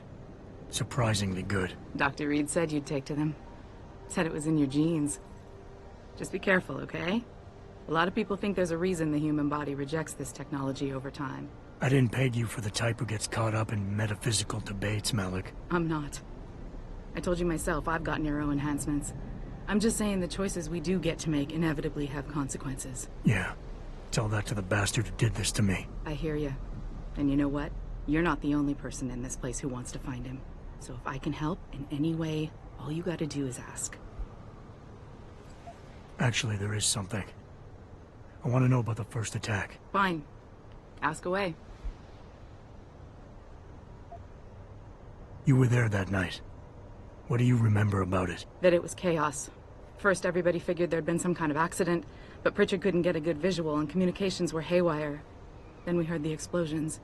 Surprisingly good. Dr. Reed said you'd take to them. Said it was in your genes. Just be careful, okay? A lot of people think there's a reason the human body rejects this technology over time. I didn't peg you for the type who gets caught up in metaphysical debates, Malik. I'm not. I told you myself, I've got neuro enhancements. I'm just saying the choices we do get to make inevitably have consequences. Yeah. Tell that to the bastard who did this to me. I hear you. And you know what? You're not the only person in this place who wants to find him. So if I can help in any way, all you gotta do is ask. Actually, there is something. I want to know about the first attack. Fine. Ask away. You were there that night. What do you remember about it? That it was chaos. First, everybody figured there'd been some kind of accident, but Pritchard couldn't get a good visual and communications were haywire. Then we heard the explosions.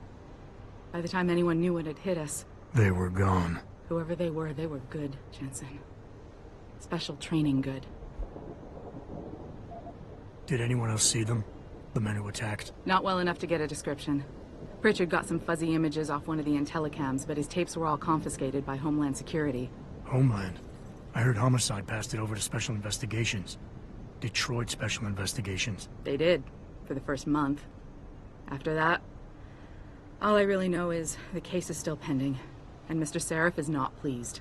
By the time anyone knew what had hit us... They were gone. Whoever they were good, Jensen. Special training good. Did anyone else see them? The men who attacked? Not well enough to get a description. Pritchard got some fuzzy images off one of the Intellicams, but his tapes were all confiscated by Homeland Security. Homeland? I heard Homicide passed it over to Special Investigations. Detroit Special Investigations. They did, for the first month. After that, all I really know is the case is still pending, and Mr. Sarif is not pleased.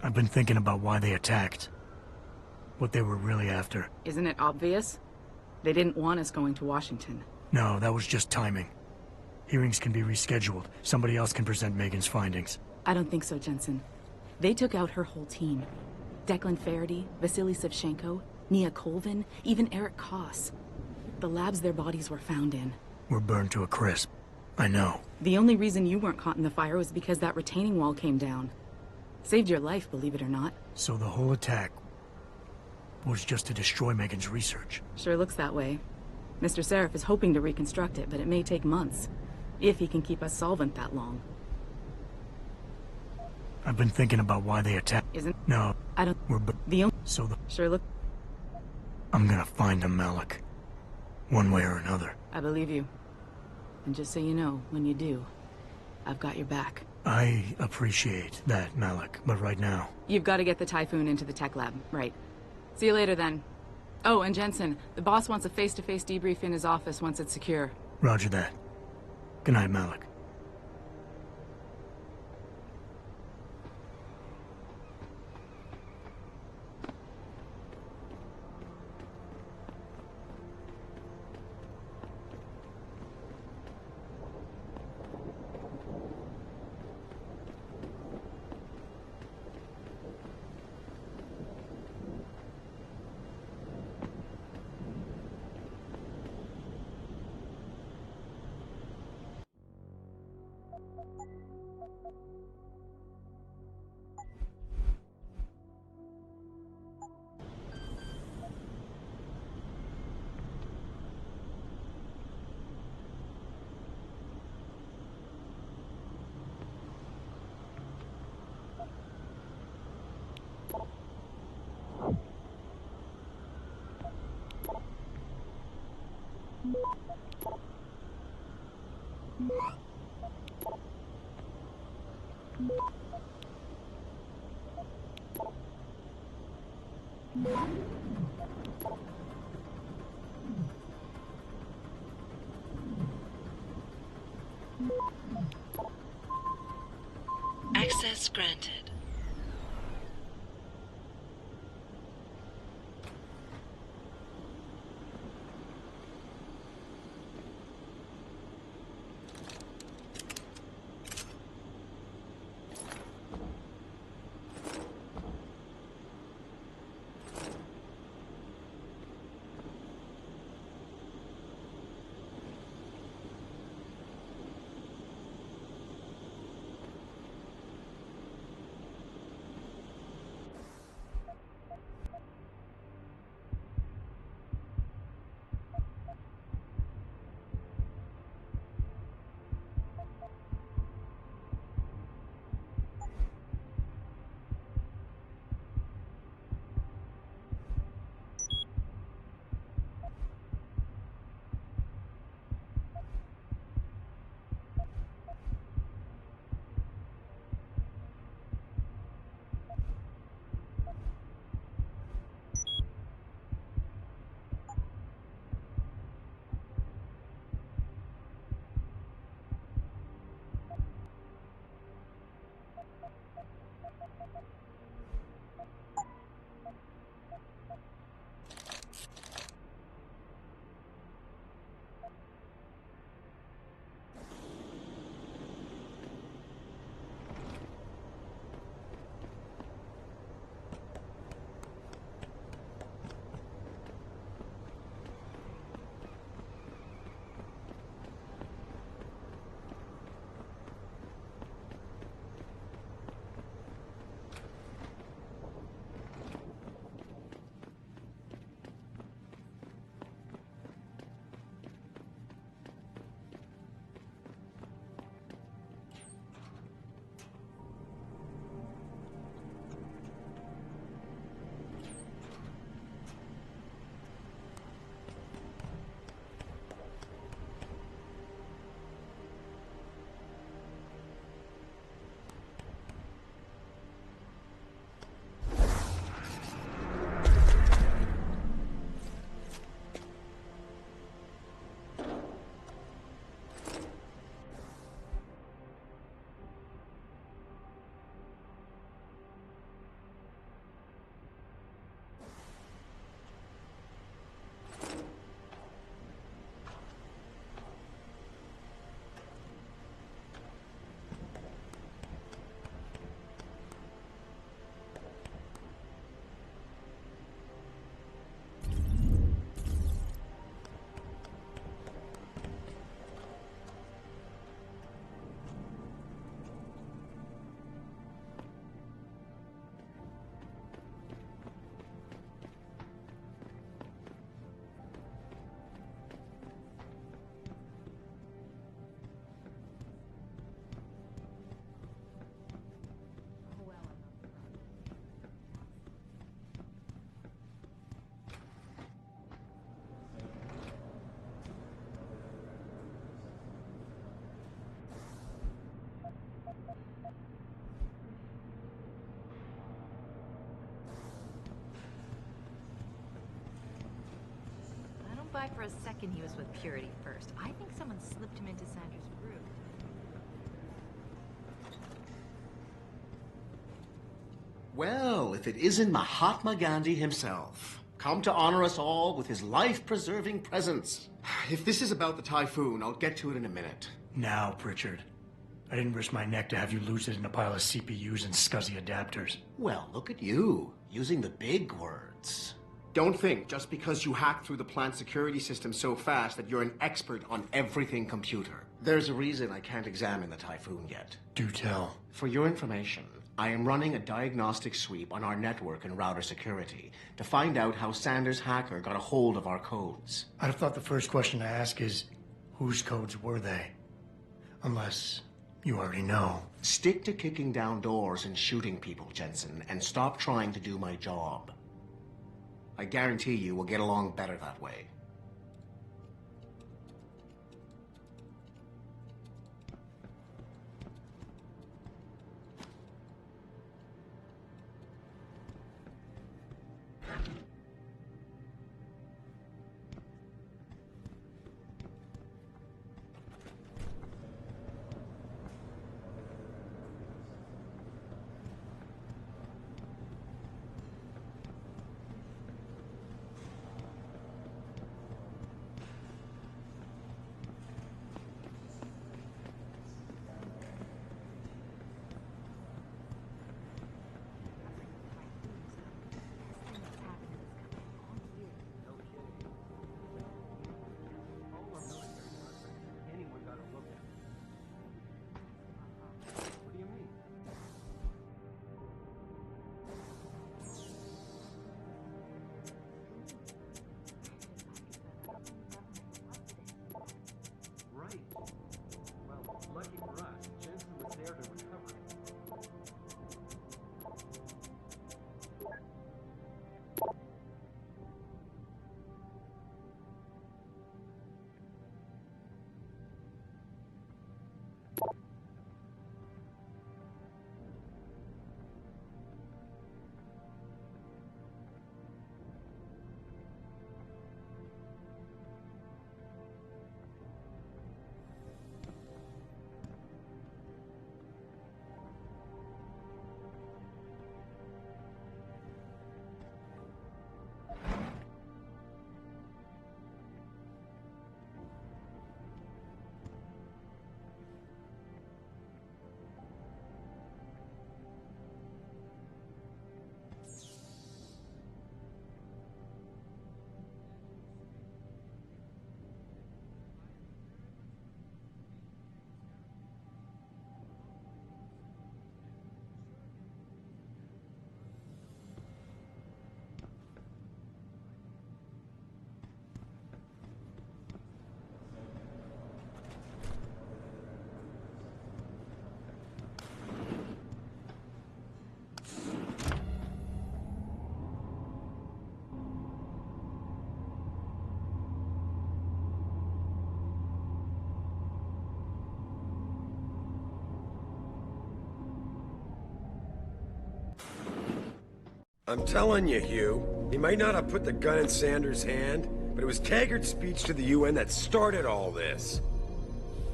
I've been thinking about why they attacked. What they were really after. Isn't it obvious? They didn't want us going to Washington. No, that was just timing. Hearings can be rescheduled. Somebody else can present Megan's findings. I don't think so, Jensen. They took out her whole team. Declan Faraday, Vasily Savchenko, Nia Colvin, even Eric Koss. The labs their bodies were found in. Were burned to a crisp. I know. The only reason you weren't caught in the fire was because that retaining wall came down. Saved your life, believe it or not. So the whole attack was just to destroy Megan's research. Sure looks that way. Mr. Sarif is hoping to reconstruct it, but it may take months. If he can keep us solvent that long. I've been thinking about why they attacked. Isn't... No. I don't... We're... The only... So the... Sure look... I'm gonna find him, Malik. One way or another. I believe you. And just so you know, when you do, I've got your back. I appreciate that, Malik, but right now... You've got to get the Typhoon into the tech lab, right. See you later, then. Oh, and Jensen, the boss wants a face-to-face debrief in his office once it's secure. Roger that. Good night, Malik. Access granted. by for a second he was with Purity first. I think someone slipped him into Sanders' groove. Well, if it isn't Mahatma Gandhi himself, come to honor us all with his life-preserving presence. If this is about the typhoon, I'll get to it in a minute. Now, Pritchard. I didn't risk my neck to have you lose it in a pile of CPUs and scuzzy adapters. Well, look at you, using the big words. Don't think just because you hacked through the plant security system so fast that you're an expert on everything computer. There's a reason I can't examine the typhoon yet. Do tell. For your information, I am running a diagnostic sweep on our network and router security to find out how Sanders' hacker got a hold of our codes. I'd have thought the first question to ask is, whose codes were they? Unless you already know. Stick to kicking down doors and shooting people, Jensen, and stop trying to do my job. I guarantee you we'll get along better that way. I'm telling you, Hugh, he might not have put the gun in Sanders' hand, but it was Taggart's speech to the UN that started all this.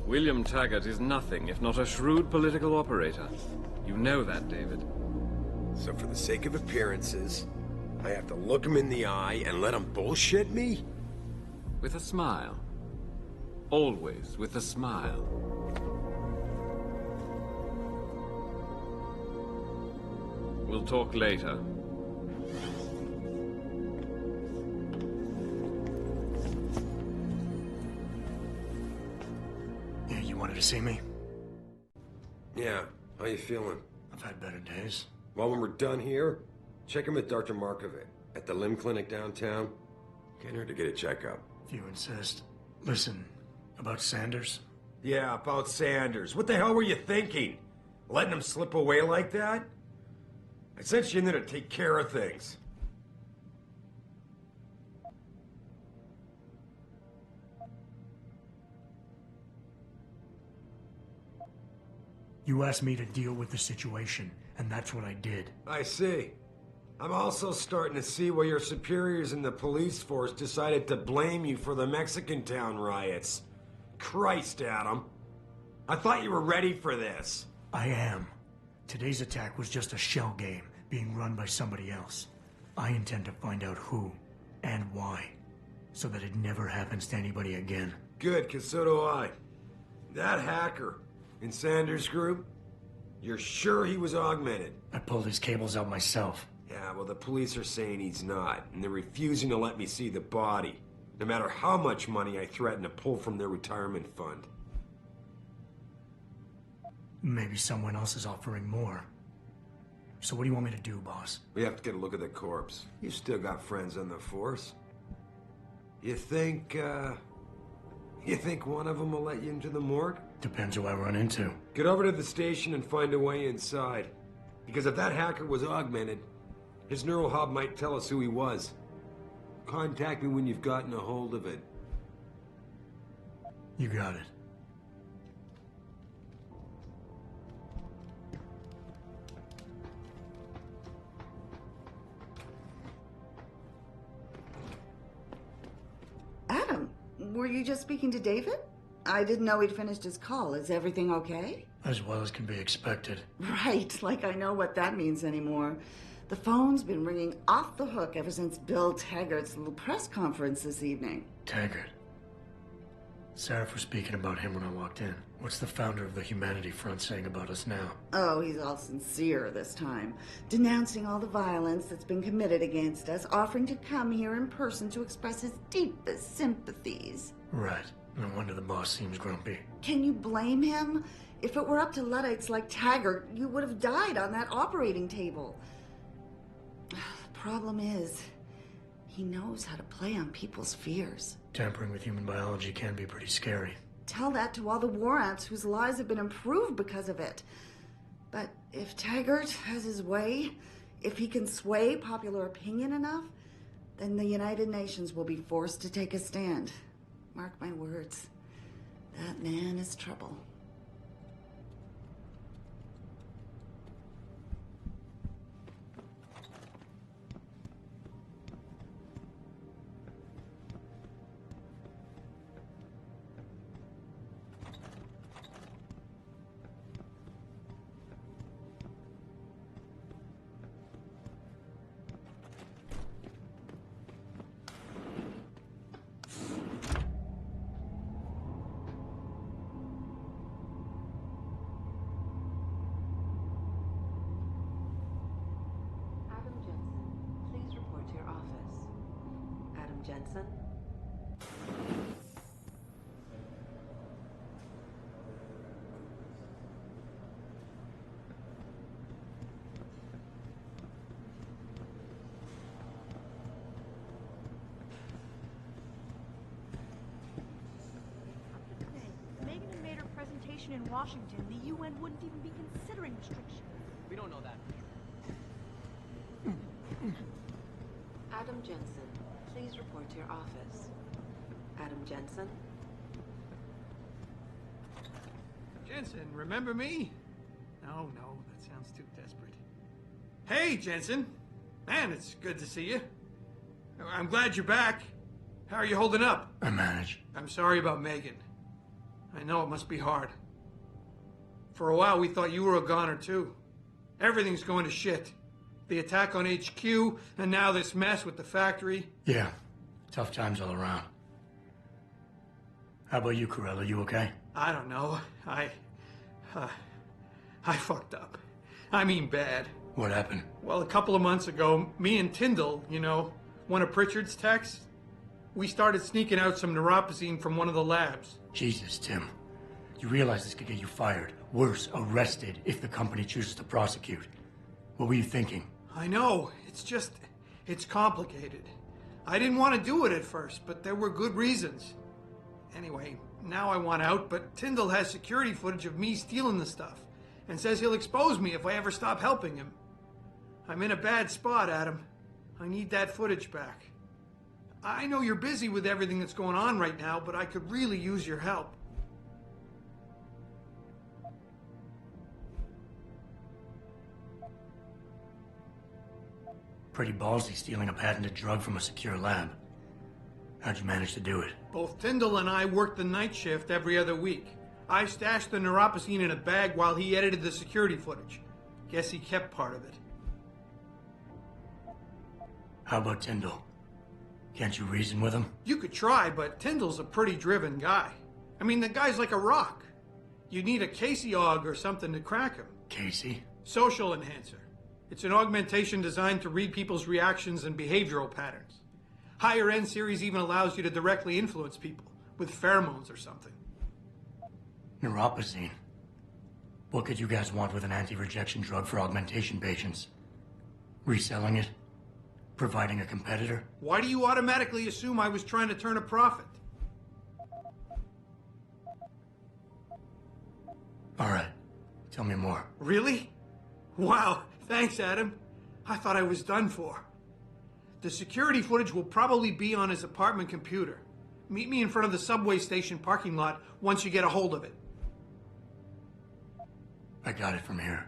William Taggart is nothing if not a shrewd political operator. You know that, David. So for the sake of appearances, I have to look him in the eye and let him bullshit me? With a smile. Always with a smile. We'll talk later. Yeah, you wanted to see me? Yeah, how you feeling? I've had better days. Well, when we're done here, check in with Dr. Markovic at the limb clinic downtown. Can't hurt to get a checkup. If you insist. Listen, about Sanders? Yeah, about Sanders. What the hell were you thinking? Letting him slip away like that? I sent you in there to take care of things. You asked me to deal with the situation, and that's what I did. I see. I'm also starting to see why your superiors in the police force decided to blame you for the Mexican town riots. Christ, Adam. I thought you were ready for this. I am. Today's attack was just a shell game being run by somebody else. I intend to find out who and why, so that it never happens to anybody again. Good, because so do I. That hacker in Sanders' group, you're sure he was augmented? I pulled his cables out myself. Yeah, well, the police are saying he's not, and they're refusing to let me see the body, no matter how much money I threaten to pull from their retirement fund. Maybe someone else is offering more. So what do you want me to do, boss? We have to get a look at the corpse. You still got friends on the force. You think one of them will let you into the morgue? Depends who I run into. Get over to the station and find a way inside. Because if that hacker was augmented, his neural hub might tell us who he was. Contact me when you've gotten a hold of it. You got it. Adam, were you just speaking to David? I didn't know he'd finished his call. Is everything okay? As well as can be expected. Right, like I know what that means anymore. The phone's been ringing off the hook ever since Bill Taggart's little press conference this evening. Taggart. Sarah was speaking about him when I walked in. What's the founder of the Humanity Front saying about us now? Oh, he's all sincere this time, denouncing all the violence that's been committed against us, offering to come here in person to express his deepest sympathies. Right. No wonder the boss seems grumpy. Can you blame him? If it were up to Luddites like Taggart, you would have died on that operating table. The problem is, he knows how to play on people's fears. Tampering with human biology can be pretty scary. Tell that to all the war ants whose lives have been improved because of it. But if Taggart has his way, if he can sway popular opinion enough, then the United Nations will be forced to take a stand. Mark my words. That man is trouble. Jensen? Megan had made her presentation in Washington. The UN wouldn't even be considering restrictions. We don't know that. Adam Jensen, please report to your office. Adam Jensen? Jensen, remember me? No, that sounds too desperate. Hey, Jensen. Man, it's good to see you. I'm glad you're back. How are you holding up? I manage. I'm sorry about Megan. I know it must be hard. For a while, we thought you were a goner, too. Everything's going to shit. The attack on HQ, and now this mess with the factory. Yeah, tough times all around. How about you, Corella? You okay? I don't know. I fucked up. I mean bad. What happened? Well, a couple of months ago, me and Tyndall, you know, one of Pritchard's techs, we started sneaking out some neuropozyne from one of the labs. Jesus, Tim. You realize this could get you fired. Worse, arrested if the company chooses to prosecute. What were you thinking? I know. It's complicated. I didn't want to do it at first, but there were good reasons. Anyway, now I want out, but Tyndall has security footage of me stealing the stuff and says he'll expose me if I ever stop helping him. I'm in a bad spot, Adam. I need that footage back. I know you're busy with everything that's going on right now, but I could really use your help. Pretty ballsy stealing a patented drug from a secure lab. How'd you manage to do it? Both Tyndall and I worked the night shift every other week. I stashed the neuropozyne in a bag while he edited the security footage. Guess he kept part of it. How about Tyndall? Can't you reason with him? You could try, but Tyndall's a pretty driven guy. I mean, the guy's like a rock. You need a Casey aug or something to crack him. Casey? Social enhancer. It's an augmentation designed to read people's reactions and behavioral patterns. Higher end series even allows you to directly influence people with pheromones or something. Neuropozyne. What could you guys want with an anti-rejection drug for augmentation patients? Reselling it? Providing a competitor? Why do you automatically assume I was trying to turn a profit? All right. Tell me more. Really? Wow, thanks, Adam. I thought I was done for. The security footage will probably be on his apartment computer. Meet me in front of the subway station parking lot once you get a hold of it. I got it from here.